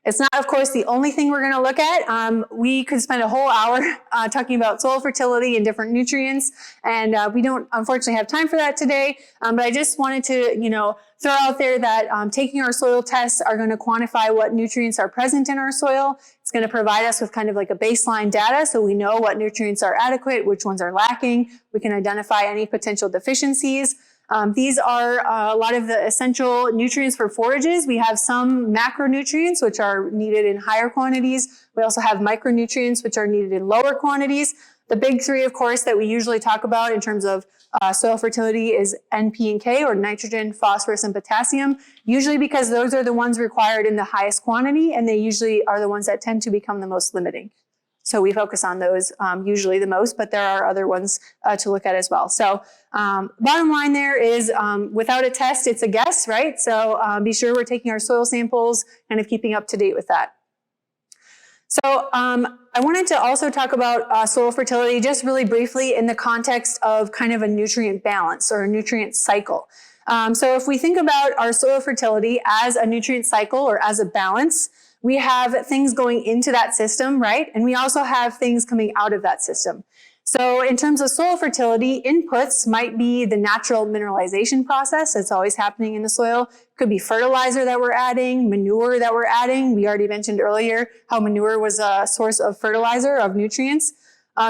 It's not, of course, the only thing we're going to look at. We could spend a whole hour talking about soil fertility and different nutrients, and we don't, unfortunately, have time for that today. But I just wanted to, throw out there that taking our soil tests are going to quantify what nutrients are present in our soil. It's going to provide us with kind of like a baseline data, so we know what nutrients are adequate, which ones are lacking. We can identify any potential deficiencies. These are a lot of the essential nutrients for forages. We have some macronutrients, which are needed in higher quantities. We also have micronutrients, which are needed in lower quantities. The big three, of course, that we usually talk about in terms of soil fertility is N, P, and K, or nitrogen, phosphorus, and potassium, usually because those are the ones required in the highest quantity, and they usually are the ones that tend to become the most limiting. So we focus on those usually the most, but there are other ones to look at as well. So bottom line there is without a test, it's a guess, right? So be sure we're taking our soil samples, kind of keeping up to date with that. So I wanted to also talk about soil fertility just really briefly in the context of kind of a nutrient balance or a nutrient cycle. So if we think about our soil fertility as a nutrient cycle or as a balance, we have things going into that system, right? And we also have things coming out of that system. So in terms of soil fertility, inputs might be the natural mineralization process that's always happening in the soil. It could be fertilizer that we're adding, manure that we're adding. We already mentioned earlier how manure was a source of fertilizer, of nutrients.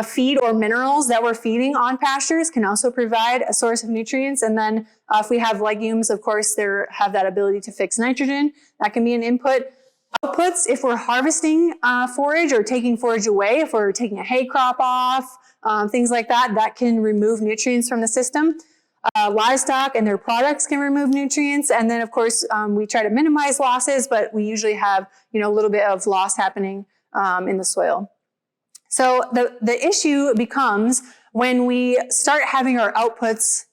Feed or minerals that we're feeding on pastures can also provide a source of nutrients. And then if we have legumes, of course, they have that ability to fix nitrogen. That can be an input. Outputs, if we're harvesting forage or taking forage away, if we're taking a hay crop off, things like that, that can remove nutrients from the system. Livestock and their products can remove nutrients. And then, of course, we try to minimize losses, but we usually have, a little bit of loss happening in the soil. So the issue becomes when we start having our outputs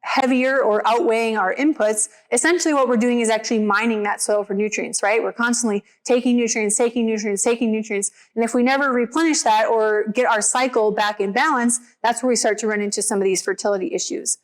heavier or outweighing our inputs, essentially what we're doing is actually mining that soil for nutrients, right? We're constantly taking nutrients. And if we never replenish that or get our cycle back in balance, that's where we start to run into some of these fertility issues.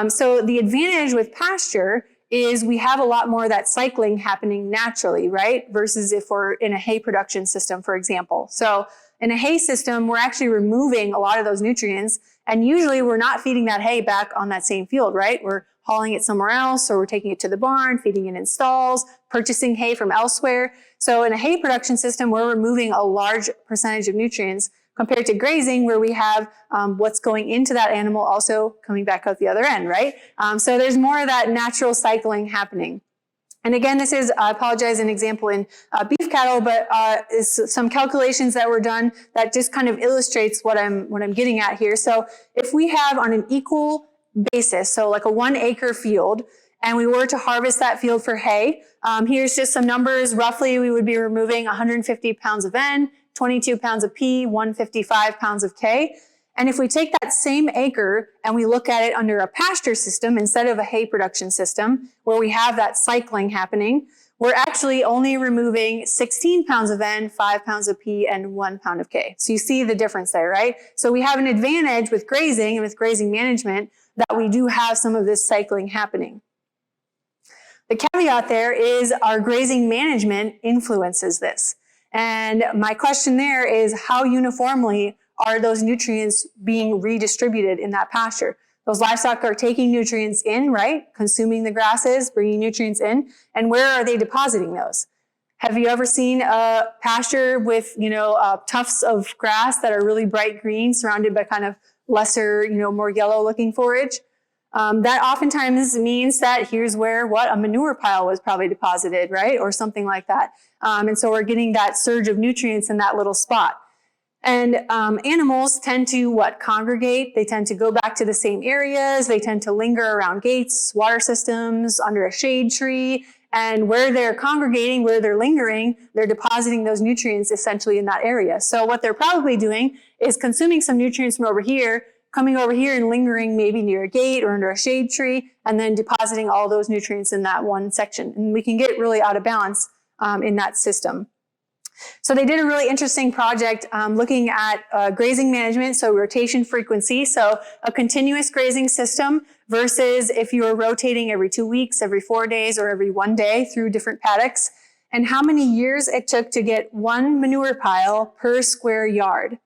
So the advantage with pasture is we have a lot more of that cycling happening naturally, right? Versus if we're in a hay production system, for example. So in a hay system, we're actually removing a lot of those nutrients, and usually we're not feeding that hay back on that same field, right? We're hauling it somewhere else, or we're taking it to the barn, feeding it in stalls, purchasing hay from elsewhere. So in a hay production system, we're removing a large percentage of nutrients compared to grazing, where we have what's going into that animal also coming back out the other end, right? So there's more of that natural cycling happening. And again, this is, I apologize, an example in beef cattle, but is some calculations that were done that just kind of illustrates what I'm getting at here. So if we have on an equal basis, so like a 1 acre field, and we were to harvest that field for hay, here's just some numbers. Roughly, we would be removing 150 pounds of N, 22 pounds of P, 155 pounds of K. And if we take that same acre and we look at it under a pasture system instead of a hay production system, where we have that cycling happening, we're actually only removing 16 pounds of N, 5 pounds of P, and 1 pound of K. So you see the difference there, right? So we have an advantage with grazing and with grazing management that we do have some of this cycling happening. The caveat there is our grazing management influences this. And my question there is, how uniformly are those nutrients being redistributed in that pasture? Those livestock are taking nutrients in, right? Consuming the grasses, bringing nutrients in. And where are they depositing those? Have you ever seen a pasture with, tufts of grass that are really bright green, surrounded by kind of lesser, more yellow looking forage? That oftentimes means that here's where a manure pile was probably deposited, right? Or something like that. And so we're getting that surge of nutrients in that little spot. And animals tend to congregate. They tend to go back to the same areas. They tend to linger around gates, water systems, under a shade tree. And where they're congregating, where they're lingering, they're depositing those nutrients essentially in that area. So what they're probably doing is consuming some nutrients from over here, coming over here and lingering maybe near a gate or under a shade tree, and then depositing all those nutrients in that one section. And we can get really out of balance in that system. So they did a really interesting project looking at grazing management, so rotation frequency, so a continuous grazing system versus if you were rotating every 2 weeks, every 4 days, or every 1 day through different paddocks, and how many years it took to get one manure pile per square yard.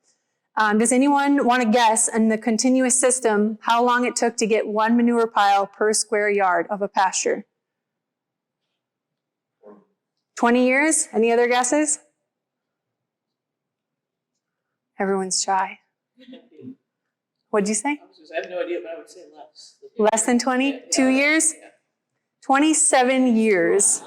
Does anyone want to guess in the continuous system how long it took to get one manure pile per square yard of a pasture? 20 years? Any other guesses? Everyone's shy. What'd you say? I have no idea, but I would say less. Less than 20? Yeah. 2 years? 27 years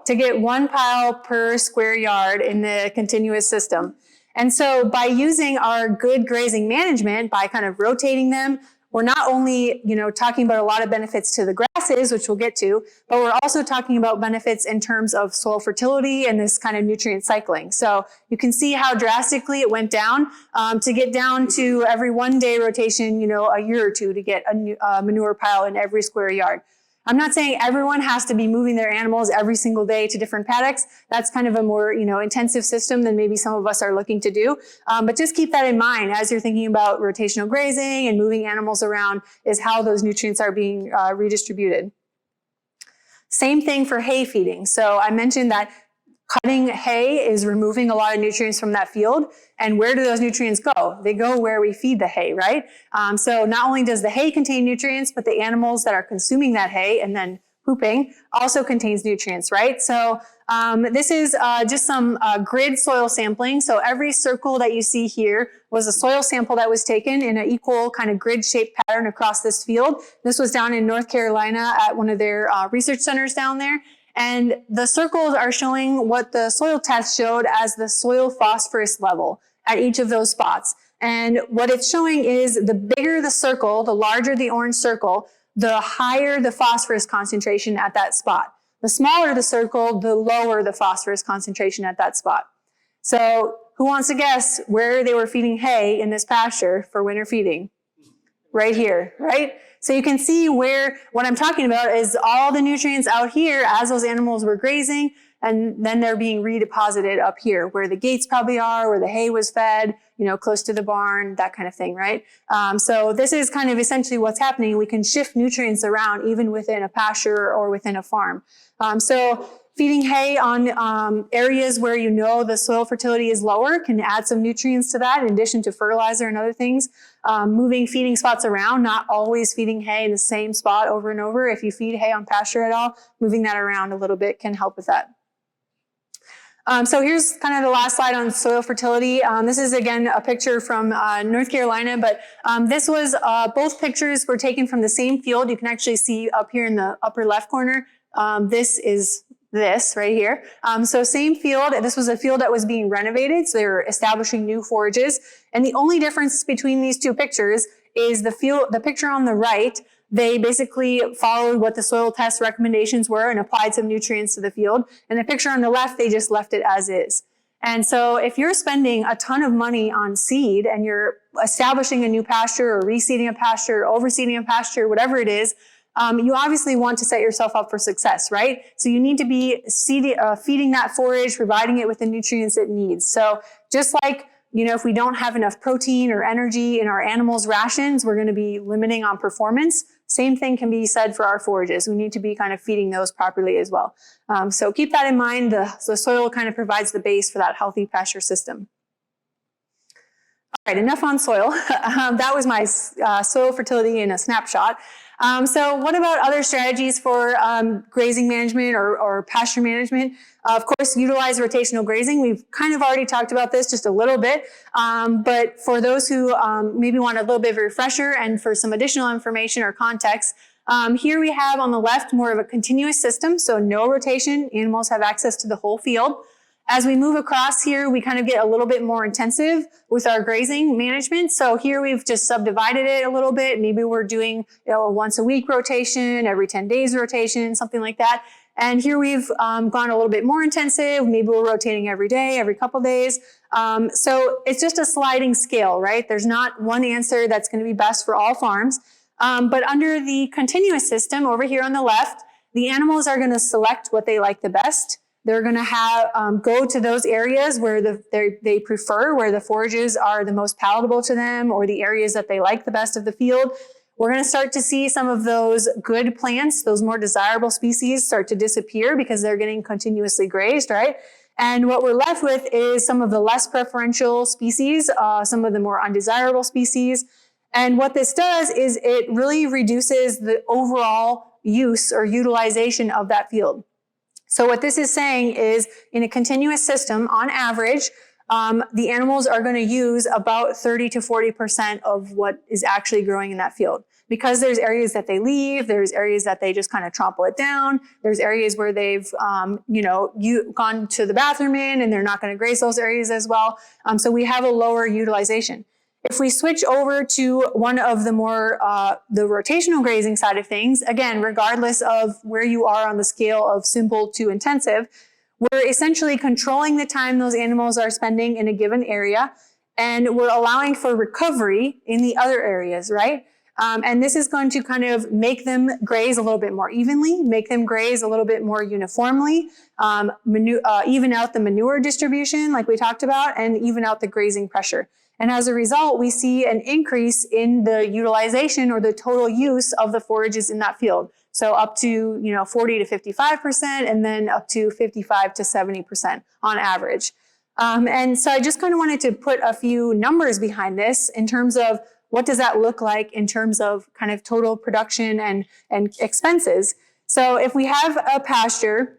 to get one pile per square yard in the continuous system. And so by using our good grazing management, by kind of rotating them, we're not only, talking about a lot of benefits to the grasses, which we'll get to, but we're also talking about benefits in terms of soil fertility and this kind of nutrient cycling. So you can see how drastically it went down to get down to every 1 day rotation, a year or two to get a manure pile in every square yard. I'm not saying everyone has to be moving their animals every single day to different paddocks. That's kind of a more, intensive system than maybe some of us are looking to do. But just keep that in mind as you're thinking about rotational grazing and moving animals around is how those nutrients are being redistributed. Same thing for hay feeding. So I mentioned that cutting hay is removing a lot of nutrients from that field. And where do those nutrients go? They go where we feed the hay, right? So not only does the hay contain nutrients, but the animals that are consuming that hay and then pooping also contains nutrients, right? So this is just some grid soil sampling. So every circle that you see here was a soil sample that was taken in an equal kind of grid-shaped pattern across this field. This was down in North Carolina at one of their research centers down there. And the circles are showing what the soil test showed as the soil phosphorus level at each of those spots. And what it's showing is the bigger the circle, the larger the orange circle, the higher the phosphorus concentration at that spot. The smaller the circle, the lower the phosphorus concentration at that spot. So who wants to guess where they were feeding hay in this pasture for winter feeding? Right here, right? So you can see where what I'm talking about is all the nutrients out here as those animals were grazing, and then they're being redeposited up here where the gates probably are, where the hay was fed, close to the barn, that kind of thing, right? So this is kind of essentially what's happening. We can shift nutrients around even within a pasture or within a farm. So feeding hay on areas where the soil fertility is lower can add some nutrients to that in addition to fertilizer and other things. Moving feeding spots around, not always feeding hay in the same spot over and over. If you feed hay on pasture at all, moving that around a little bit can help with that. So here's kind of the last slide on soil fertility. This is again a picture from North Carolina, but this was both pictures were taken from the same field. You can actually see up here in the upper left corner. This is this right here. So same field. This was a field that was being renovated. So they were establishing new forages. And the only difference between these two pictures is the picture on the right. They basically followed what the soil test recommendations were and applied some nutrients to the field. And the picture on the left, they just left it as is. And so if you're spending a ton of money on seed and you're establishing a new pasture or reseeding a pasture, or overseeding a pasture, whatever it is, you obviously want to set yourself up for success, right? So you need to be feeding that forage, providing it with the nutrients it needs. So just like, if we don't have enough protein or energy in our animals' rations, we're going to be limiting on performance. Same thing can be said for our forages. We need to be kind of feeding those properly as well. So keep that in mind. The soil kind of provides the base for that healthy pasture system. All right, enough on soil. That was my soil fertility in a snapshot. So what about other strategies for grazing management or pasture management? Of course, utilize rotational grazing. We've kind of already talked about this just a little bit. But for those who maybe want a little bit of a refresher and for some additional information or context, here we have on the left more of a continuous system. So no rotation. Animals have access to the whole field. As we move across here, we kind of get a little bit more intensive with our grazing management. So here we've just subdivided it a little bit. Maybe we're doing a once a week rotation, every 10 days rotation, something like that. And here we've gone a little bit more intensive. Maybe we're rotating every day, every couple days. So it's just a sliding scale, right? There's not one answer that's going to be best for all farms. But under the continuous system over here on the left, the animals are going to select what they like the best. They're going to have go to those areas where they prefer, where the forages are the most palatable to them, or the areas that they like the best of the field. We're going to start to see some of those good plants, those more desirable species, start to disappear because they're getting continuously grazed, right? And what we're left with is some of the less preferential species, some of the more undesirable species. And what this does is it really reduces the overall use or utilization of that field. So what this is saying is in a continuous system, on average, the animals are going to use about 30 to 40% of what is actually growing in that field. Because there's areas that they leave, there's areas that they just kind of trample it down, there's areas where they've, gone to the bathroom in and they're not going to graze those areas as well. So we have a lower utilization. If we switch over to one of the more, the rotational grazing side of things, again, regardless of where you are on the scale of simple to intensive, we're essentially controlling the time those animals are spending in a given area, and we're allowing for recovery in the other areas, right? And this is going to kind of make them graze a little bit more evenly, make them graze a little bit more uniformly, even out the manure distribution like we talked about, and even out the grazing pressure. And as a result, we see an increase in the utilization or the total use of the forages in that field. So up to 40 to 55%, and then up to 55 to 70% on average. And so I just kind of wanted to put a few numbers behind this in terms of what does that look like in terms of kind of total production and expenses. So if we have a pasture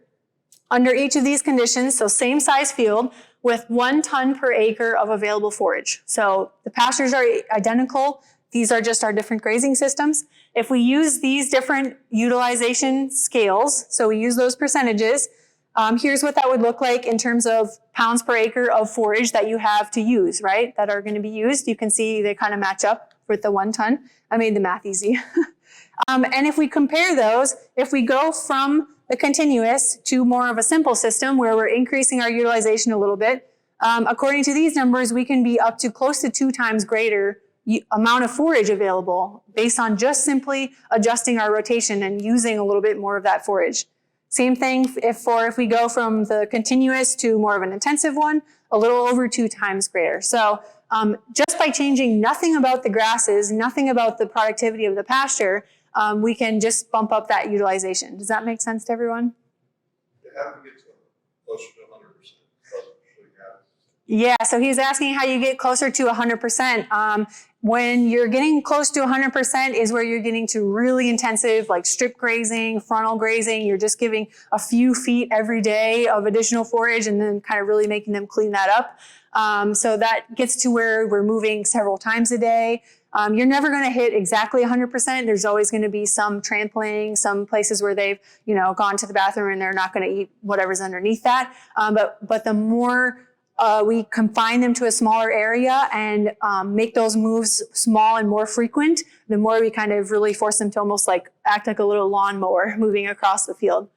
under each of these conditions, so same size field, with 1 ton per acre of available forage. So the pastures are identical. These are just our different grazing systems. If we use these different utilization scales, so we use those percentages, here's what that would look like in terms of pounds per acre of forage that you have to use, right? That are going to be used. You can see they kind of match up with the 1 ton. I made the math easy. And if we compare those, if we go from the continuous to more of a simple system where we're increasing our utilization a little bit, according to these numbers, we can be up to close to 2 times greater amount of forage available based on just simply adjusting our rotation and using a little bit more of that forage. Same thing if we go from the continuous to more of an intensive one, a little over 2 times greater. So just by changing nothing about the grasses, nothing about the productivity of the pasture, we can just bump up that utilization. Does that make sense to everyone? How do we get closer to 100%? Yeah, so he's asking how you get closer to 100%. When you're getting close to 100% is where you're getting to really intensive, like strip grazing, frontal grazing. You're just giving a few feet every day of additional forage and then kind of really making them clean that up. So that gets to where we're moving several times a day. You're never going to hit exactly 100%. There's always going to be some trampling, some places where they've, gone to the bathroom and they're not going to eat whatever's underneath that. But the more we confine them to a smaller area and make those moves small and more frequent, the more we kind of really force them to almost like act like a little lawnmower moving across the field.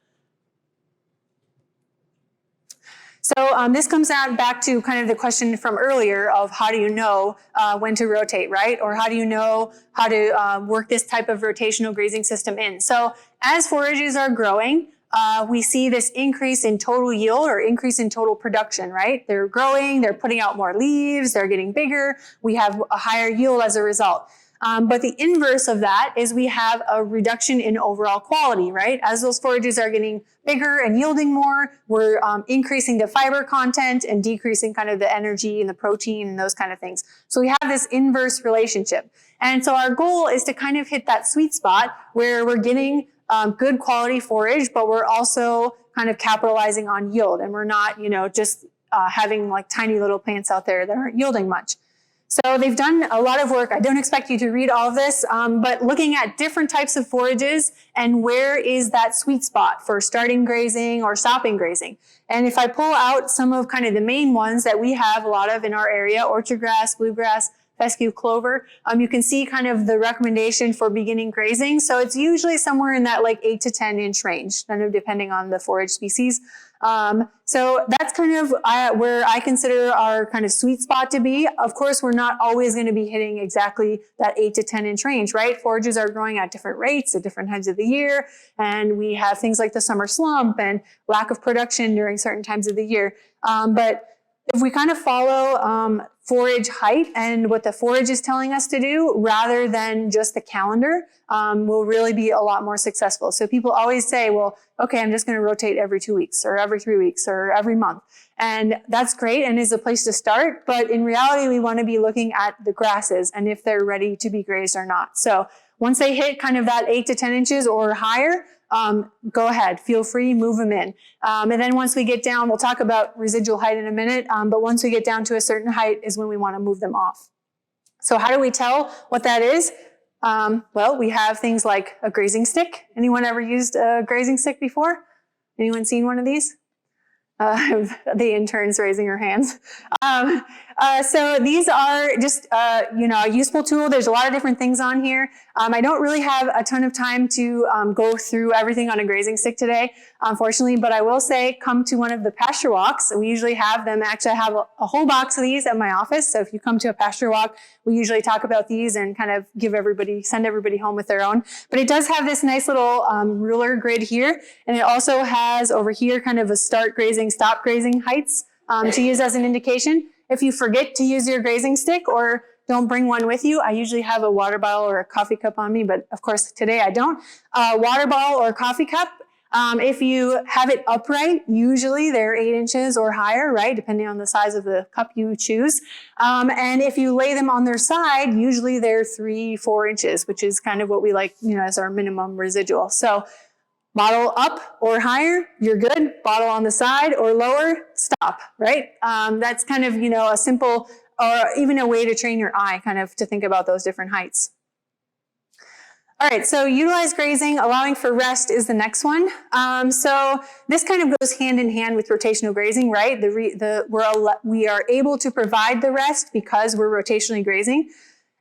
So this comes back to kind of the question from earlier of how do you know when to rotate, right? Or how do you know how to work this type of rotational grazing system in? So as forages are growing, we see this increase in total yield or increase in total production, right? They're growing, they're putting out more leaves, they're getting bigger. We have a higher yield as a result. But the inverse of that is we have a reduction in overall quality, right? As those forages are getting bigger and yielding more, we're increasing the fiber content and decreasing kind of the energy and the protein and those kind of things. So we have this inverse relationship. And so our goal is to kind of hit that sweet spot where we're getting good quality forage, but we're also kind of capitalizing on yield. And we're not, just having like tiny little plants out there that aren't yielding much. So they've done a lot of work. I don't expect you to read all of this, but looking at different types of forages and where is that sweet spot for starting grazing or stopping grazing. And if I pull out some of kind of the main ones that we have a lot of in our area, orchard grass, bluegrass, fescue clover, you can see kind of the recommendation for beginning grazing. So it's usually somewhere in that like 8 to 10 inch range, kind of depending on the forage species. So that's kind of where I consider our kind of sweet spot to be. Of course, we're not always going to be hitting exactly that 8 to 10 inch range, right? Forages are growing at different rates at different times of the year. And we have things like the summer slump and lack of production during certain times of the year. But if we kind of follow forage height and what the forage is telling us to do rather than just the calendar, we'll really be a lot more successful. So people always say, well, okay, I'm just going to rotate every 2 weeks or every 3 weeks or every month. And that's great and is a place to start. But in reality, we want to be looking at the grasses and if they're ready to be grazed or not. So once they hit kind of that 8 to 10 inches or higher, go ahead, feel free, move them in. And then once we get down, we'll talk about residual height in a minute, but once we get down to a certain height is when we want to move them off. So how do we tell what that is? Well, we have things like a grazing stick. Anyone ever used a grazing stick before? Anyone seen one of these? The interns raising her hands. So these are just, a useful tool. There's a lot of different things on here. I don't really have a ton of time to go through everything on a grazing stick today, unfortunately, but I will say come to one of the pasture walks. We usually have them. Actually, I have a whole box of these at my office. So if you come to a pasture walk, we usually talk about these and kind of send everybody home with their own. But it does have this nice little ruler grid here. And it also has over here kind of a start grazing, stop grazing heights to use as an indication. If you forget to use your grazing stick or don't bring one with you, I usually have a water bottle or a coffee cup on me, but of course today I don't. Water bottle or coffee cup, if you have it upright, usually they're 8 inches or higher, right? Depending on the size of the cup you choose. And if you lay them on their side, usually they're 3-4 inches, which is kind of what we like, as our minimum residual. So bottle up or higher, you're good. Bottle on the side or lower, stop, right? That's kind of, a simple or even a way to train your eye kind of to think about those different heights. All right, so utilize grazing, allowing for rest is the next one. So this kind of goes hand in hand with rotational grazing, right? We are able to provide the rest because we're rotationally grazing.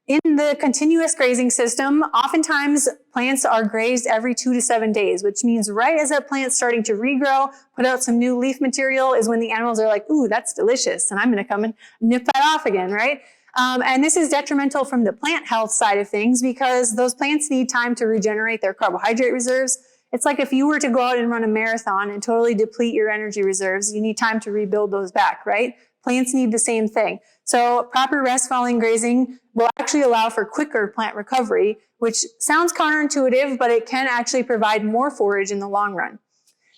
In the continuous grazing system, oftentimes plants are grazed every 2 to 7 days, which means right as that plant's starting to regrow, put out some new leaf material is when the animals are like, ooh, that's delicious. And I'm going to come and nip that off again, right? And this is detrimental from the plant health side of things because those plants need time to regenerate their carbohydrate reserves. It's like if you were to go out and run a marathon and totally deplete your energy reserves, you need time to rebuild those back, right? Plants need the same thing. So proper rest following grazing will actually allow for quicker plant recovery, which sounds counterintuitive, but it can actually provide more forage in the long run.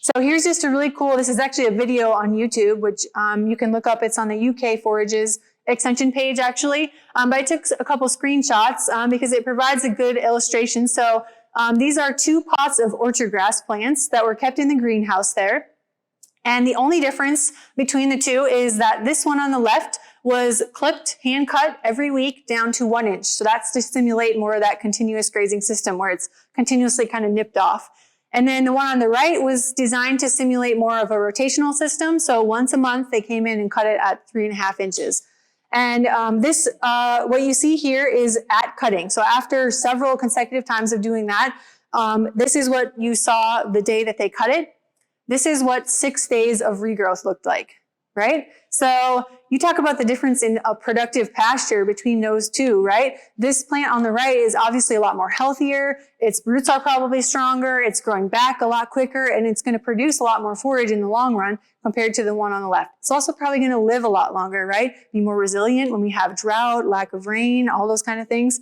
So here's just a really cool, this is actually a video on YouTube, which you can look up. It's on the UK Forages extension page, actually. But I took a couple screenshots because it provides a good illustration. So these are 2 pots of orchard grass plants that were kept in the greenhouse there. And the only difference between the two is that this one on the left was clipped, hand cut every week down to 1 inch. So that's to simulate more of that continuous grazing system where it's continuously kind of nipped off. And then the one on the right was designed to simulate more of a rotational system. So once a month, they came in and cut it at 3.5 inches. And what you see here is at cutting. So after several consecutive times of doing that, this is what you saw the day that they cut it. This is what 6 days of regrowth looked like, right? So you talk about the difference in a productive pasture between those two, right? This plant on the right is obviously a lot more healthier. Its roots are probably stronger. It's growing back a lot quicker, and it's going to produce a lot more forage in the long run compared to the one on the left. It's also probably going to live a lot longer, right? Be more resilient when we have drought, lack of rain, all those kind of things.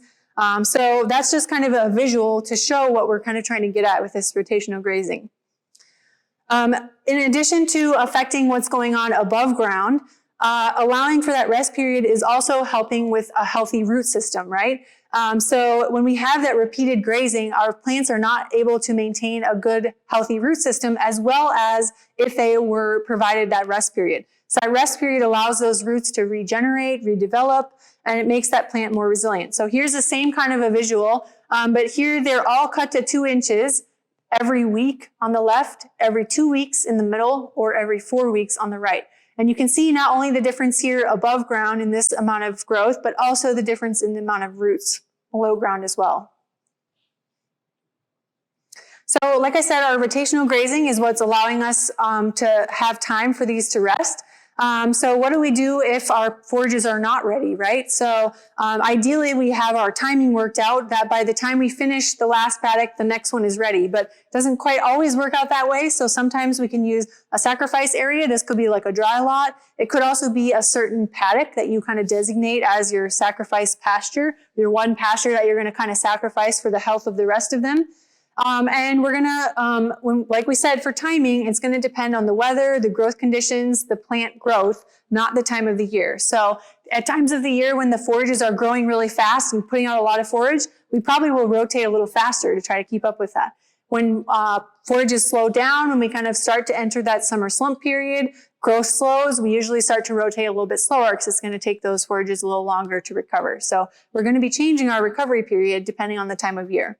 So that's just kind of a visual to show what we're kind of trying to get at with this rotational grazing. In addition to affecting what's going on above ground, allowing for that rest period is also helping with a healthy root system, right? So when we have that repeated grazing, our plants are not able to maintain a good, healthy root system as well as if they were provided that rest period. So that rest period allows those roots to regenerate, redevelop, and it makes that plant more resilient. So here's the same kind of a visual, but here they're all cut to 2 inches. Every week on the left, every 2 weeks in the middle, or every 4 weeks on the right. And you can see not only the difference here above ground in this amount of growth, but also the difference in the amount of roots below ground as well. So like I said, our rotational grazing is what's allowing us to have time for these to rest. So what do we do if our forages are not ready, right? So ideally we have our timing worked out that by the time we finish the last paddock, the next one is ready, but it doesn't quite always work out that way. So sometimes we can use a sacrifice area. This could be like a dry lot. It could also be a certain paddock that you kind of designate as your sacrifice pasture, your one pasture that you're going to kind of sacrifice for the health of the rest of them. And we're gonna, like we said, for timing, it's gonna depend on the weather, the growth conditions, the plant growth, not the time of the year. So at times of the year when the forages are growing really fast and putting out a lot of forage, we probably will rotate a little faster to try to keep up with that. When forages slow down, when we kind of start to enter that summer slump period, growth slows, we usually start to rotate a little bit slower because it's gonna take those forages a little longer to recover. So we're gonna be changing our recovery period depending on the time of year.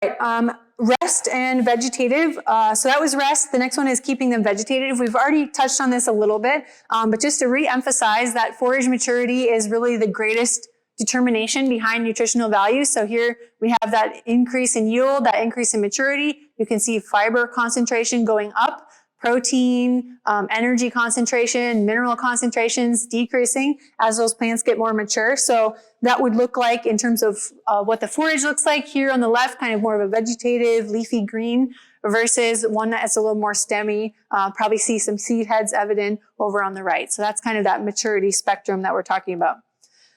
All right, rest and vegetative. So that was rest. The next one is keeping them vegetative. We've already touched on this a little bit, but just to re-emphasize that forage maturity is really the greatest determination behind nutritional value. So here we have that increase in yield, that increase in maturity. You can see fiber concentration going up, protein, energy concentration, mineral concentrations decreasing as those plants get more mature. So that would look like in terms of what the forage looks like here on the left, kind of more of a vegetative, leafy green versus one that's a little more stemmy. Probably see some seed heads evident over on the right. So that's kind of that maturity spectrum that we're talking about.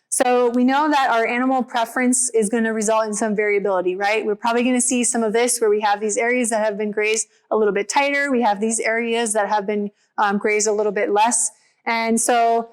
So we know that our animal preference is going to result in some variability, right? We're probably going to see some of this where we have these areas that have been grazed a little bit tighter. We have these areas that have been grazed a little bit less. And so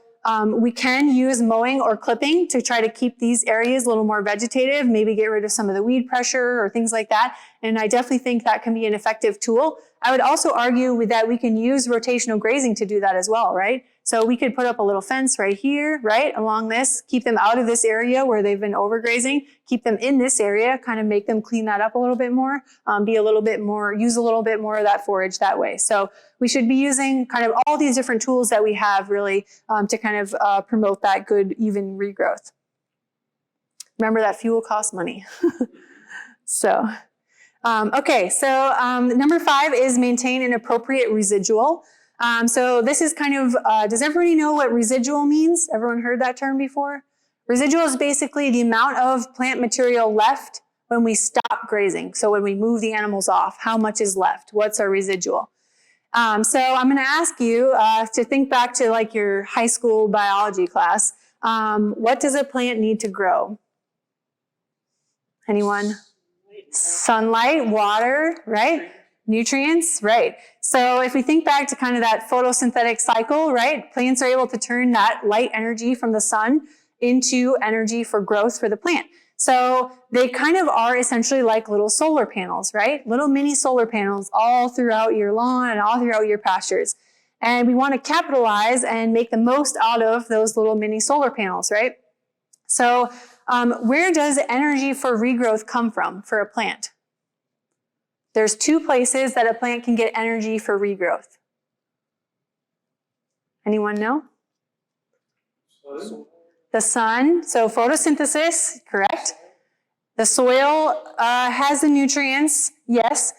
we can use mowing or clipping to try to keep these areas a little more vegetative, maybe get rid of some of the weed pressure or things like that. And I definitely think that can be an effective tool. I would also argue that we can use rotational grazing to do that as well, right? So we could put up a little fence right here, right, along this, keep them out of this area where they've been overgrazing, keep them in this area, kind of make them clean that up a little bit more, be a little bit more, use a little bit more of that forage that way. So we should be using kind of all these different tools that we have really to kind of promote that good, even regrowth. Remember that fuel costs money. Okay, so number 5 is maintain an appropriate residual. So this is kind of, does everybody know what residual means? Everyone heard that term before? Residual is basically the amount of plant material left when we stop grazing. So when we move the animals off, how much is left? What's our residual? So I'm going to ask you to think back to like your high school biology class. What does a plant need to grow? Anyone? Sunlight, water, right? Nutrients, right? So if we think back to kind of that photosynthetic cycle, right? Plants are able to turn that light energy from the sun into energy for growth for the plant. So they kind of are essentially like little solar panels, right? Little mini solar panels all throughout your lawn and all throughout your pastures. And we want to capitalize and make the most out of those little mini solar panels, right? So where does energy for regrowth come from for a plant? There's 2 places that a plant can get energy for regrowth. Anyone know? The sun, so photosynthesis, correct. The soil has the nutrients, yes.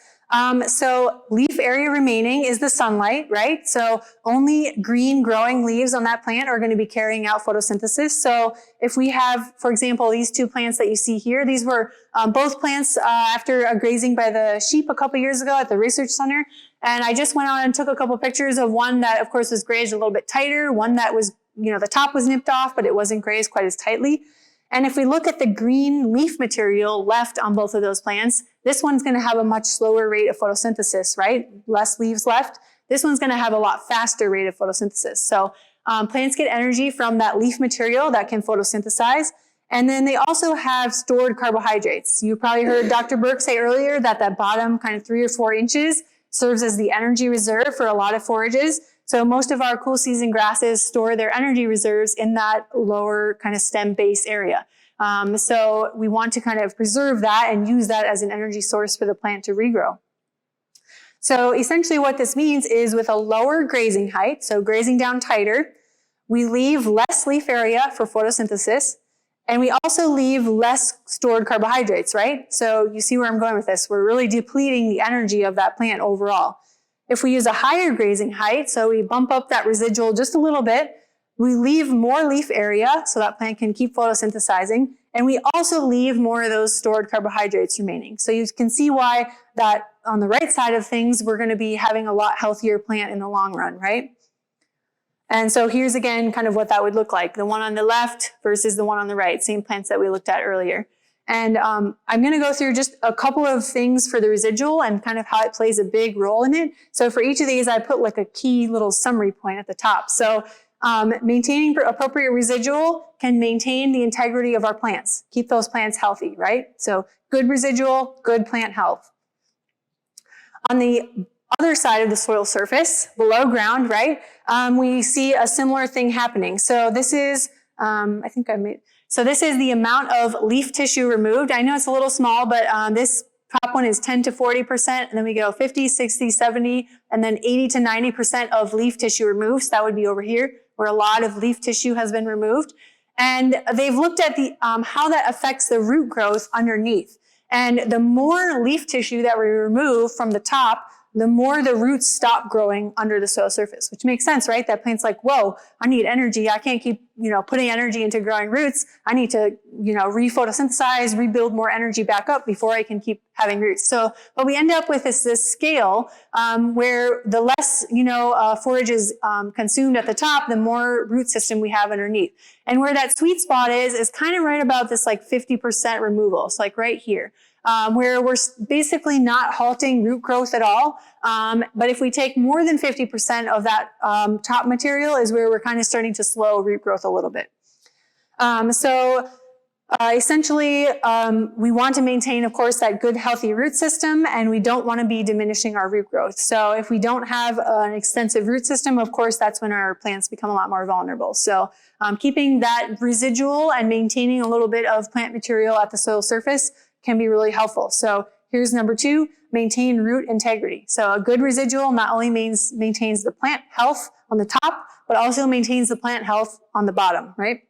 So leaf area remaining is the sunlight, right? So only green growing leaves on that plant are going to be carrying out photosynthesis. So if we have, for example, these 2 plants that you see here, these were both plants after a grazing by the sheep a couple years ago at the research center. And I just went out and took a couple pictures of one that, of course, was grazed a little bit tighter, one that was, you know, the top was nipped off, but it wasn't grazed quite as tightly. And if we look at the green leaf material left on both of those plants, this one's going to have a much slower rate of photosynthesis, right? Less leaves left. This one's going to have a lot faster rate of photosynthesis. So plants get energy from that leaf material that can photosynthesize. And then they also have stored carbohydrates. You probably heard Dr. Burk say earlier that that bottom kind of 3 or 4 inches serves as the energy reserve for a lot of forages. So most of our cool season grasses store their energy reserves in that lower kind of stem base area. So we want to kind of preserve that and use that as an energy source for the plant to regrow. So essentially what this means is with a lower grazing height, so grazing down tighter, we leave less leaf area for photosynthesis, and we also leave less stored carbohydrates, right? So you see where I'm going with this. We're really depleting the energy of that plant overall. If we use a higher grazing height, so we bump up that residual just a little bit, we leave more leaf area so that plant can keep photosynthesizing, and we also leave more of those stored carbohydrates remaining. So you can see why that on the right side of things, we're going to be having a lot healthier plant in the long run, right? And so here's again kind of what that would look like. The one on the left versus the one on the right, same plants that we looked at earlier. And I'm going to go through just a couple of things for the residual and kind of how it plays a big role in it. So for each of these, I put like a key little summary point at the top. So maintaining appropriate residual can maintain the integrity of our plants, keep those plants healthy, right? So good residual, good plant health. On the other side of the soil surface, below ground, right, we see a similar thing happening. So this is, so this is the amount of leaf tissue removed. I know it's a little small, but this top one is 10 to 40%, and then we go 50, 60, 70, and then 80 to 90% of leaf tissue removed. So that would be over here, where a lot of leaf tissue has been removed. And they've looked at the how that affects the root growth underneath. And the more leaf tissue that we remove from the top, the more the roots stop growing under the soil surface, which makes sense, right? That plant's like, whoa, I need energy. I can't keep, putting energy into growing roots. I need to, re-photosynthesize, rebuild more energy back up before I can keep having roots. So what we end up with is this scale where the less, forage is consumed at the top, the more root system we have underneath. And where that sweet spot is kind of right about this like 50% removal. It's like right here. Where we're basically not halting root growth at all. But if we take more than 50% of that top material is where we're kind of starting to slow root growth a little bit. Essentially, we want to maintain, of course, that good, healthy root system, and we don't want to be diminishing our root growth. So if we don't have an extensive root system, of course, that's when our plants become a lot more vulnerable. So keeping that residual and maintaining a little bit of plant material at the soil surface can be really helpful. So here's number 2, maintain root integrity. So a good residual not only maintains the plant health on the top, but also maintains the plant health on the bottom, right?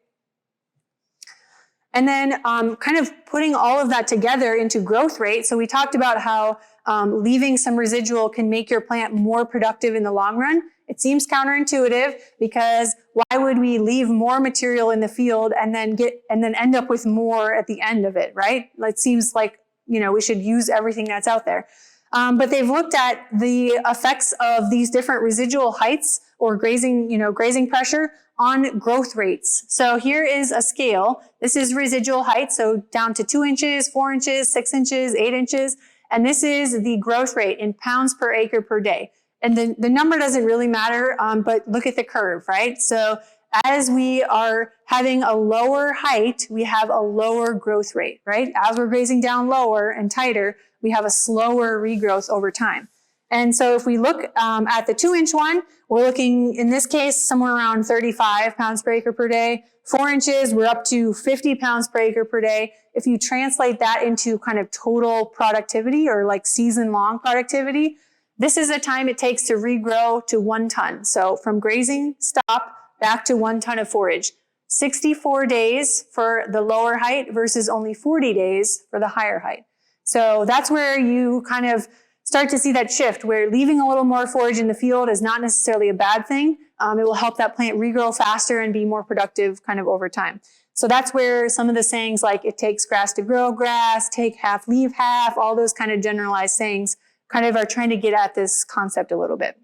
And then kind of putting all of that together into growth rate. So we talked about how leaving some residual can make your plant more productive in the long run. It seems counterintuitive because why would we leave more material in the field and then end up with more at the end of it, right? It seems like, we should use everything that's out there. But they've looked at the effects of these different residual heights or grazing pressure on growth rates. So here is a scale. This is residual height, so down to 2 inches, 4 inches, 6 inches, 8 inches. And this is the growth rate in pounds per acre per day. And the number doesn't really matter, but look at the curve, right? So as we are having a lower height, we have a lower growth rate, right? As we're grazing down lower and tighter, we have a slower regrowth over time. And so if we look at the 2-inch one, we're looking, in this case, somewhere around 35 pounds per acre per day. 4 inches, we're up to 50 pounds per acre per day. If you translate that into kind of total productivity or like season-long productivity, this is the time it takes to regrow to 1 ton. So from grazing stop back to 1 ton of forage. 64 days for the lower height versus only 40 days for the higher height. So that's where you kind of start to see that shift where leaving a little more forage in the field is not necessarily a bad thing. It will help that plant regrow faster and be more productive kind of over time. So that's where some of the sayings like it takes grass to grow grass, take half, leave half, all those kind of generalized sayings kind of are trying to get at this concept a little bit.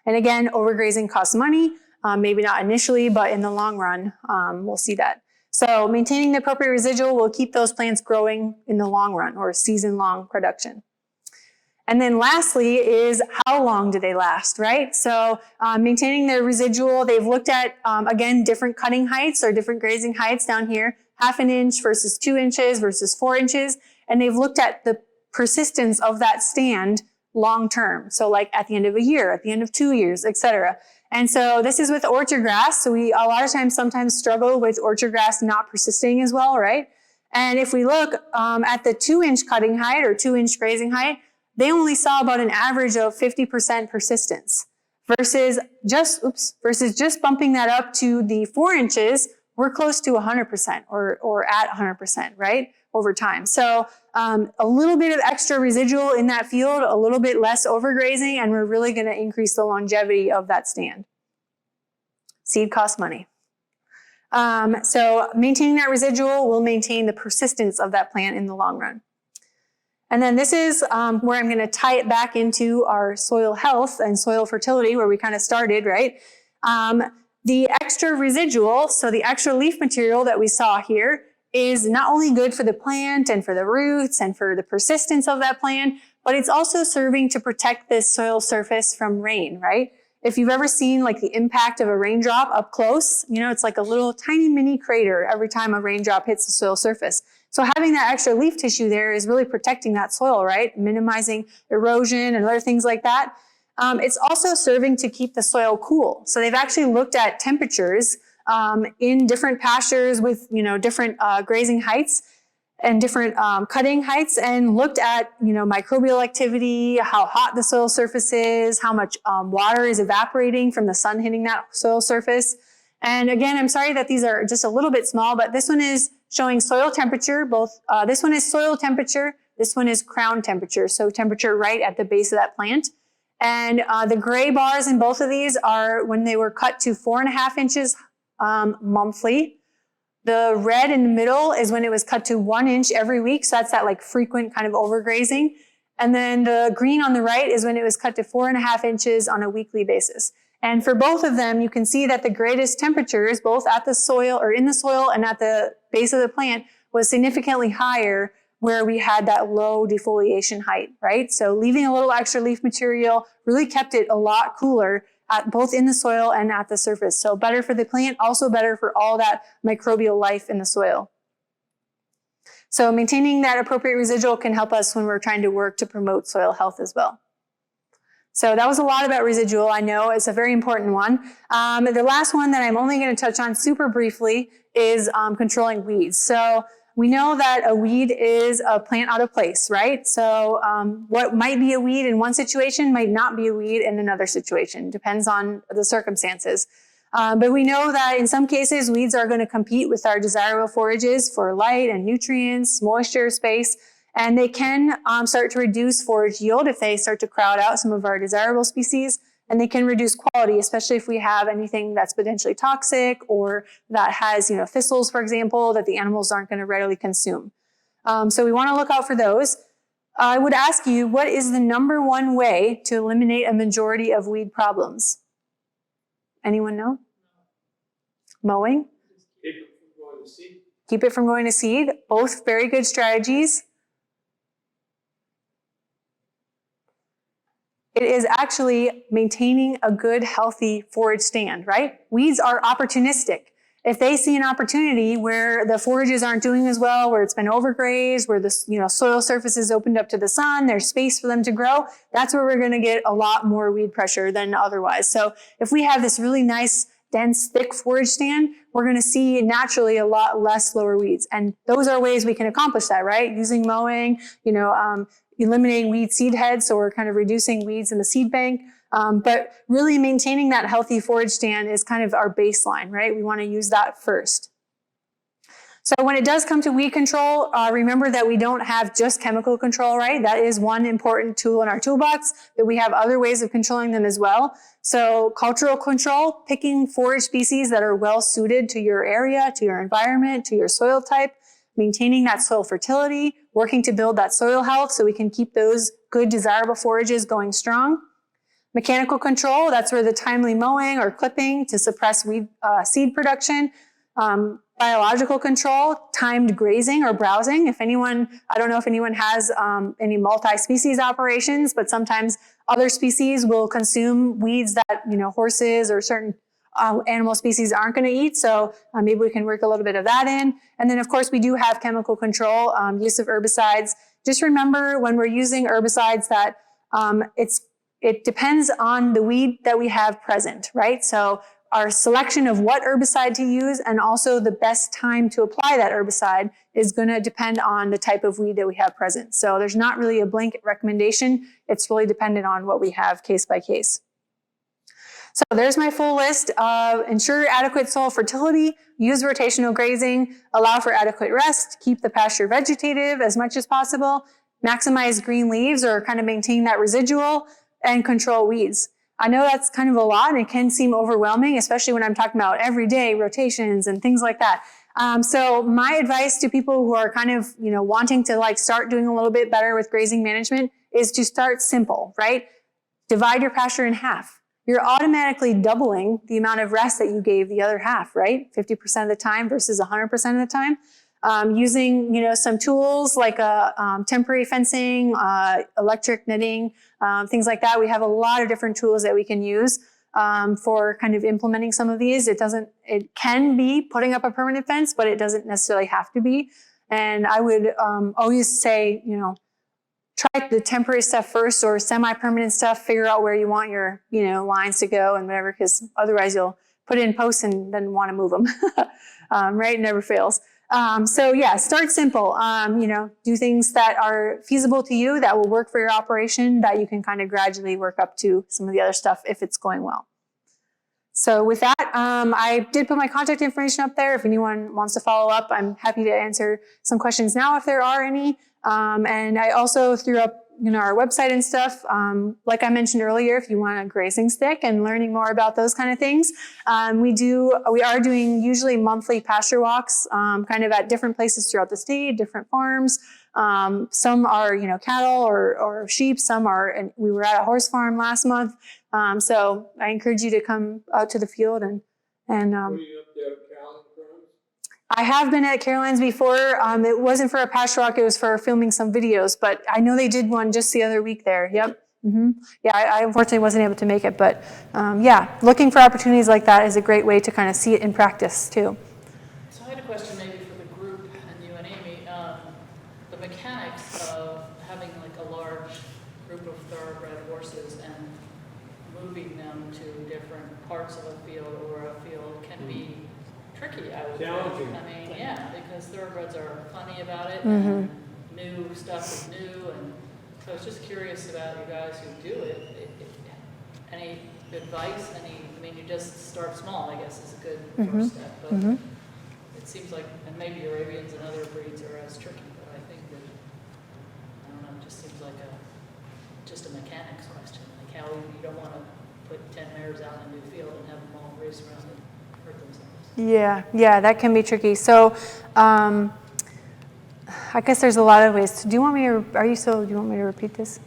And again, overgrazing costs money, maybe not initially, but in the long run, we'll see that. So maintaining the appropriate residual will keep those plants growing in the long run or season-long production. And then lastly is how long do they last, right? So maintaining their residual, they've looked at, again, different cutting heights or different grazing heights down here, 1/2 inch versus 2 inches versus 4 inches. And they've looked at the persistence of that stand long term. So like at the end of a year, at the end of 2 years, etc. And so this is with orchard grass. So we a lot of times sometimes struggle with orchard grass not persisting as well, right? And if we look at the 2-inch cutting height or 2-inch grazing height, they only saw about an average of 50% persistence versus just bumping that up to the 4 inches. We're close to 100% or at 100%, right? Over time. So a little bit of extra residual in that field, a little bit less overgrazing, and we're really going to increase the longevity of that stand. Seed costs money. So maintaining that residual will maintain the persistence of that plant in the long run. And then this is where I'm going to tie it back into our soil health and soil fertility, where we kind of started, right? The extra residual, so the extra leaf material that we saw here, is not only good for the plant and for the roots and for the persistence of that plant, but it's also serving to protect this soil surface from rain, right? If you've ever seen like the impact of a raindrop up close, you know, it's like a little tiny mini crater every time a raindrop hits the soil surface. So having that extra leaf tissue there is really protecting that soil, right? Minimizing erosion and other things like that. It's also serving to keep the soil cool. So they've actually looked at temperatures in different pastures with, you know, different grazing heights and different cutting heights, and looked at, you know, microbial activity, how hot the soil surface is, how much water is evaporating from the sun hitting that soil surface. And again, I'm sorry that these are just a little bit small, but this one is showing soil temperature. Both this one is soil temperature, this one is crown temperature, so temperature right at the base of that plant. And the gray bars in both of these are when they were cut to 4.5 inches monthly. The red in the middle is when it was cut to 1 inch every week. So that's that like frequent kind of overgrazing. And then the green on the right is when it was cut to 4.5 inches on a weekly basis. And for both of them, you can see that the greatest temperatures, both at the soil or in the soil and at the base of the plant, was significantly higher where we had that low defoliation height, right? So leaving a little extra leaf material really kept it a lot cooler at both in the soil and at the surface. So better for the plant, also better for all that microbial life in the soil. So maintaining that appropriate residual can help us when we're trying to work to promote soil health as well. So that was a lot about residual. I know it's a very important one. The last one that I'm only going to touch on super briefly is controlling weeds. So we know that a weed is a plant out of place, right? So what might be a weed in one situation might not be a weed in another situation. Depends on the circumstances. But we know that in some cases, weeds are going to compete with our desirable forages for light and nutrients, moisture, space, and they can start to reduce forage yield if they start to crowd out some of our desirable species. And they can reduce quality, especially if we have anything that's potentially toxic or that has, you know, thistles, for example, that the animals aren't going to readily consume. So we want to look out for those. I would ask you, what is the #1 way to eliminate a majority of weed problems? Anyone know? Mowing? Keep it from going to seed. Keep it from going to seed. Both very good strategies. It is actually maintaining a good, healthy forage stand, right? Weeds are opportunistic. If they see an opportunity where the forages aren't doing as well, where it's been overgrazed, where the soil surface is opened up to the sun, there's space for them to grow, that's where we're going to get a lot more weed pressure than otherwise. So if we have this really nice, dense, thick forage stand, we're going to see naturally a lot less lower weeds. And those are ways we can accomplish that, right? Using mowing, eliminating weed seed heads, so we're kind of reducing weeds in the seed bank. But really maintaining that healthy forage stand is kind of our baseline, right? We want to use that first. So when it does come to weed control, remember that we don't have just chemical control, right? That is one important tool in our toolbox, but we have other ways of controlling them as well. So cultural control, picking forage species that are well suited to your area, to your environment, to your soil type, maintaining that soil fertility, working to build that soil health so we can keep those good desirable forages going strong. Mechanical control, that's where the timely mowing or clipping to suppress weed seed production. Biological control, timed grazing or browsing. If anyone, I don't know if anyone has any multi-species operations, but sometimes other species will consume weeds that, horses or certain animal species aren't going to eat. So maybe we can work a little bit of that in. And then of course we do have chemical control, use of herbicides. Just remember when we're using herbicides that it depends on the weed that we have present, right? So our selection of what herbicide to use and also the best time to apply that herbicide is going to depend on the type of weed that we have present. So there's not really a blanket recommendation. It's really dependent on what we have case by case. So there's my full list. Ensure adequate soil fertility, use rotational grazing, allow for adequate rest, keep the pasture vegetative as much as possible, maximize green leaves or kind of maintain that residual, and control weeds. I know that's kind of a lot and it can seem overwhelming, especially when I'm talking about everyday rotations and things like that. So my advice to people who are kind of, wanting to like start doing a little bit better with grazing management is to start simple, right? Divide your pasture in half. You're automatically doubling the amount of rest that you gave the other half, right? 50% of the time versus 100% of the time. Using, some tools like temporary fencing, electric knitting, things like that. We have a lot of different tools that we can use for kind of implementing some of these. It can be putting up a permanent fence, but it doesn't necessarily have to be. And I would always say, try the temporary stuff first or semi-permanent stuff, figure out where you want your, lines to go and whatever, because otherwise you'll put it in posts and then want to move them, right? It never fails. So yeah, start simple, do things that are feasible to you, that will work for your operation, that you can kind of gradually work up to some of the other stuff if it's going well. So with that, I did put my contact information up there. If anyone wants to follow up, I'm happy to answer some questions now if there are any. And I also threw up, our website and stuff. Like I mentioned earlier, if you want a grazing stick and learning more about those kind of things, we are doing usually monthly pasture walks, kind of at different places throughout the state, different farms. Some are, cattle or sheep. Some are, and we were at a horse farm last month. So I encourage you to come out to the field and Were you up there at Carolyn Farms? I have been at Caroline's before. It wasn't for a pasture walk, it was for filming some videos, but I know they did one just the other week there. Yep. Mm-hmm. Yeah, I unfortunately wasn't able to make it, but yeah, looking for opportunities like that is a great way to kind of see it in practice too. So I had a question maybe for the group and you and Amy. The mechanics of having like a large group of thoroughbred horses and moving them to different parts of a field or a field can be tricky, I would Challenging. think. I mean, yeah, because thoroughbreds are funny about it, Mm-hmm. and new stuff is new, and so I was just curious about you guys who do it. Any advice? You just start small, I guess, is a good Mm-hmm. first step, but Mm-hmm. it seems like, and maybe Arabians and other breeds are as tricky, but I think that, I don't know, it just seems like just a mechanics question, like how you don't want to put 10 mares out in a new field and have them all race around and hurt themselves. Yeah, that can be tricky. So, I guess there's a lot of ways. Do you want me to repeat this?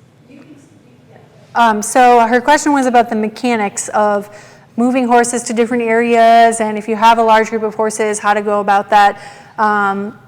So her question was about the mechanics of moving horses to different areas, and if you have a large group of horses, how to go about that.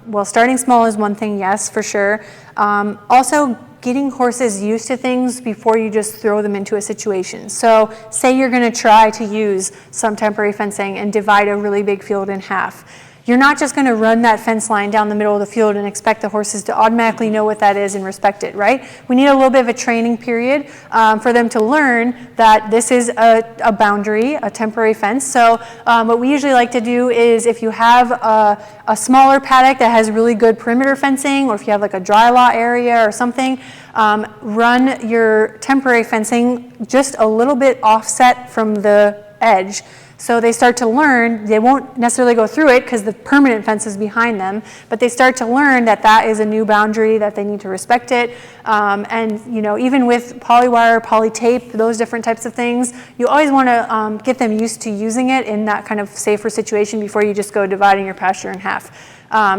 Well, starting small is one thing, yes, for sure. Also, getting horses used to things before you just throw them into a situation. So say you're going to try to use some temporary fencing and divide a really big field in half. You're not just going to run that fence line down the middle of the field and expect the horses to automatically know what that is and respect it, right? We need a little bit of a training period for them to learn that this is a boundary, a temporary fence. So what we usually like to do is if you have a smaller paddock that has really good perimeter fencing, or if you have like a dry lot area or something, run your temporary fencing just a little bit offset from the edge. So they start to learn, they won't necessarily go through it because the permanent fence is behind them, but they start to learn that that is a new boundary, that they need to respect it. And even with polywire, poly tape, those different types of things, you always want to get them used to using it in that kind of safer situation before you just go dividing your pasture in half.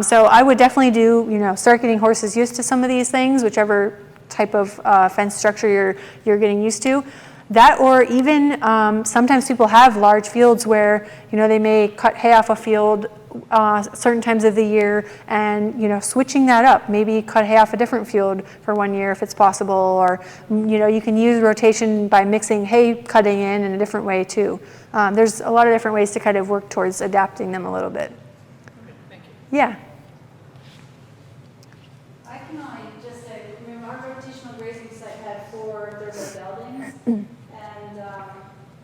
So I would definitely start getting horses used to some of these things, whichever type of fence structure you're getting used to. That, or even sometimes people have large fields where they may cut hay off a field certain times of the year, and switching that up, maybe cut hay off a different field for 1 year if it's possible, or you can use rotation by mixing hay cutting in a different way too. There's a lot of different ways to kind of work towards adapting them a little bit. Okay, thank you. Yeah. I can only just say, our rotational grazing site had 4 thoroughbred geldings, and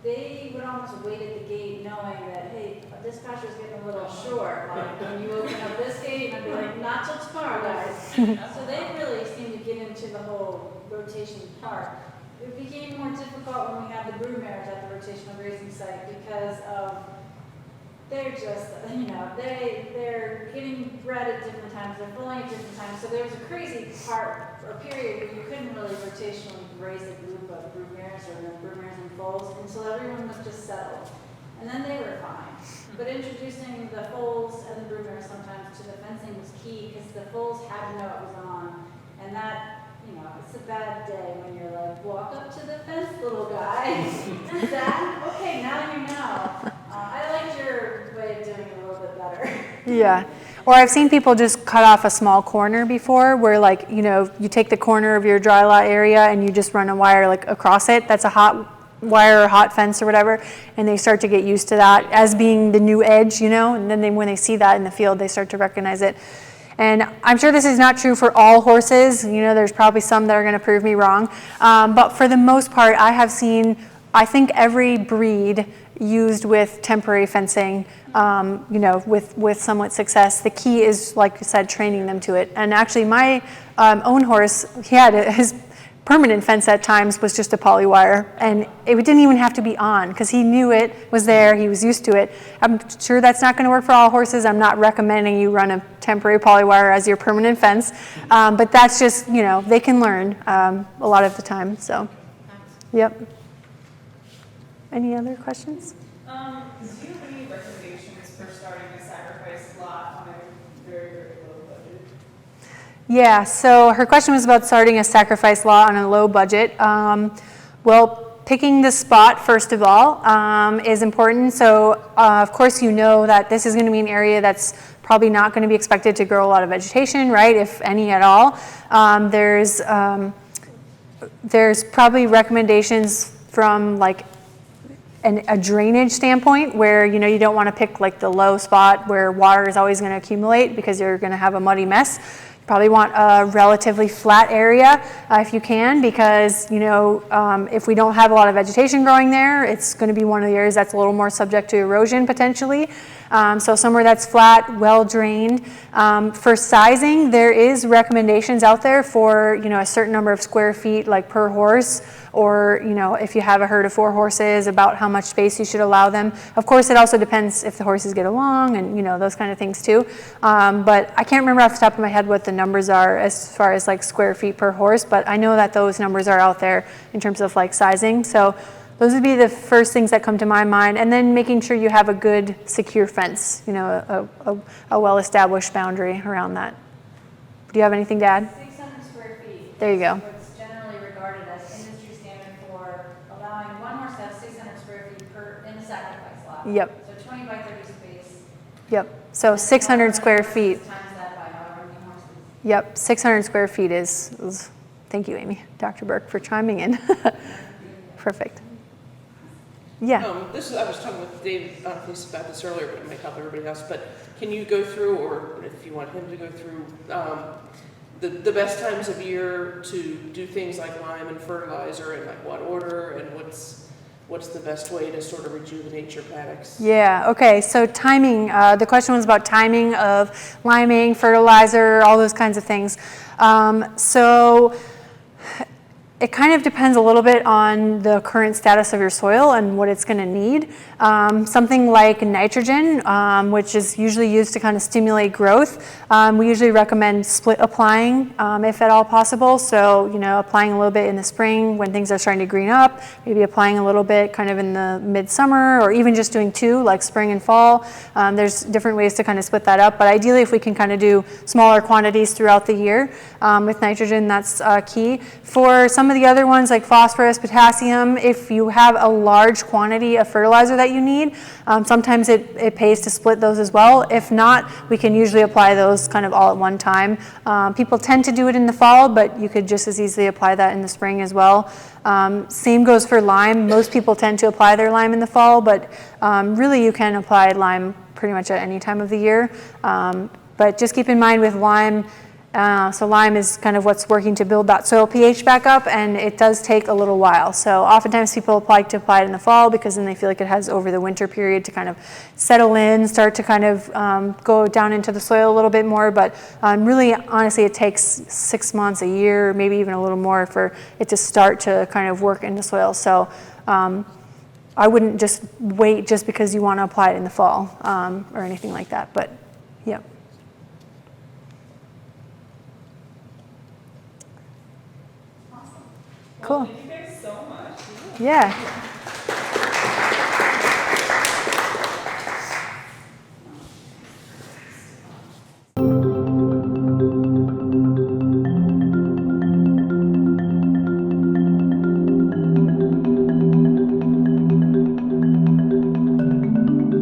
they would almost wait at the gate knowing this pasture's getting a little short. Like, can you open up this gate? And I'd be like, not till tomorrow, guys. So they really seem to get into the whole rotation part. It became more difficult when we had the broodmares at the rotational grazing site because of they're just, they're getting bred at different times, they're foaling at different times. So there was a crazy part or period where you couldn't really rotationally raise a group of broodmares or broodmares and foals until everyone was just settled. And then they were fine. But introducing the foals and the broodmares sometimes to the fencing was key because the foals had to know it was on. And that, it's a bad day when you're like, walk up to the fence, little guy. Dad, okay, now you know. I liked your way of doing it a little bit better. Yeah. Or I've seen people just cut off a small corner before where like, you take the corner of your dry lot area and you just run a wire like across it. That's a hot wire or hot fence or whatever. And they start to get used to that as being the new edge, and then when they see that in the field, they start to recognize it. And I'm sure this is not true for all horses. There's probably some that are going to prove me wrong. But for the most part, I have seen, I think every breed used with temporary fencing, with somewhat success. The key is, like you said, training them to it. And actually my own horse, he had his permanent fence at times was just a poly wire, and it didn't even have to be on because he knew it was there, he was used to it. I'm sure that's not going to work for all horses. I'm not recommending you run a temporary poly wire as your permanent fence, but that's just, they can learn a lot of the time, so. Yep. Any other questions? Do you have any recommendations for starting a sacrifice lot on a very, very low budget? Yeah, so her question was about starting a sacrifice lot on a low budget. Well, picking the spot, first of all, is important. So, of course, that this is going to be an area that's probably not going to be expected to grow a lot of vegetation, right, if any at all. There's probably recommendations from, like, a drainage standpoint where, you don't want to pick, like, the low spot where water is always going to accumulate because you're going to have a muddy mess. Probably want a relatively flat area if you can, because if we don't have a lot of vegetation growing there, it's going to be one of the areas that's a little more subject to erosion potentially. So somewhere that's flat, well drained. For sizing, there is recommendations out there for a certain number of square feet, like per horse, or if you have a herd of 4 horses, about how much space you should allow them. Of course, it also depends if the horses get along and those kind of things too. But I can't remember off the top of my head what the numbers are as far as like square feet per horse, but I know that those numbers are out there in terms of like sizing. So those would be the first things that come to my mind, and then making sure you have a good, secure fence, a well-established boundary around that. Do you have anything to add? 600 square feet. There you go. What's generally regarded as industry standard for allowing one horse to have 600 square feet in a sacrifice lot. Yep. So 20 by 30 space. Yep. So 600 square feet. Times that by however many horses. Yep. 600 square feet is thank you, Amy, Dr. Burke, for chiming in. Perfect. Yeah. I was talking with Dave about this earlier, but it might help everybody else. But can you go through, or if you want him to go through, the best times of year to do things like lime and fertilizer, and like what order, and what's the best way to sort of rejuvenate your paddocks? Yeah. Okay. So timing. The question was about timing of liming, fertilizer, all those kinds of things. So it kind of depends a little bit on the current status of your soil and what it's going to need. Something like nitrogen, which is usually used to kind of stimulate growth. We usually recommend split applying if at all possible. So, applying a little bit in the spring when things are starting to green up, maybe applying a little bit kind of in the midsummer, or even just doing 2, like spring and fall. There's different ways to kind of split that up, but ideally if we can kind of do smaller quantities throughout the year with nitrogen, that's key. For some of the other ones like phosphorus, potassium, if you have a large quantity of fertilizer that you need, sometimes it pays to split those as well. If not, we can usually apply those kind of all at one time. People tend to do it in the fall, but you could just as easily apply that in the spring as well. Same goes for lime. Most people tend to apply their lime in the fall, but really you can apply lime pretty much at any time of the year. But just keep in mind with lime, So lime is kind of what's working to build that soil pH back up, and it does take a little while. So oftentimes people like to apply it in the fall because then they feel like it has over the winter period to kind of settle in, start to kind of go down into the soil a little bit more. But really, honestly, it takes 6 months, a year, maybe even a little more for it to start to kind of work in the soil. So I wouldn't just wait just because you want to apply it in the fall or anything like that. But yeah. Cool. Thank you guys so much. Yeah.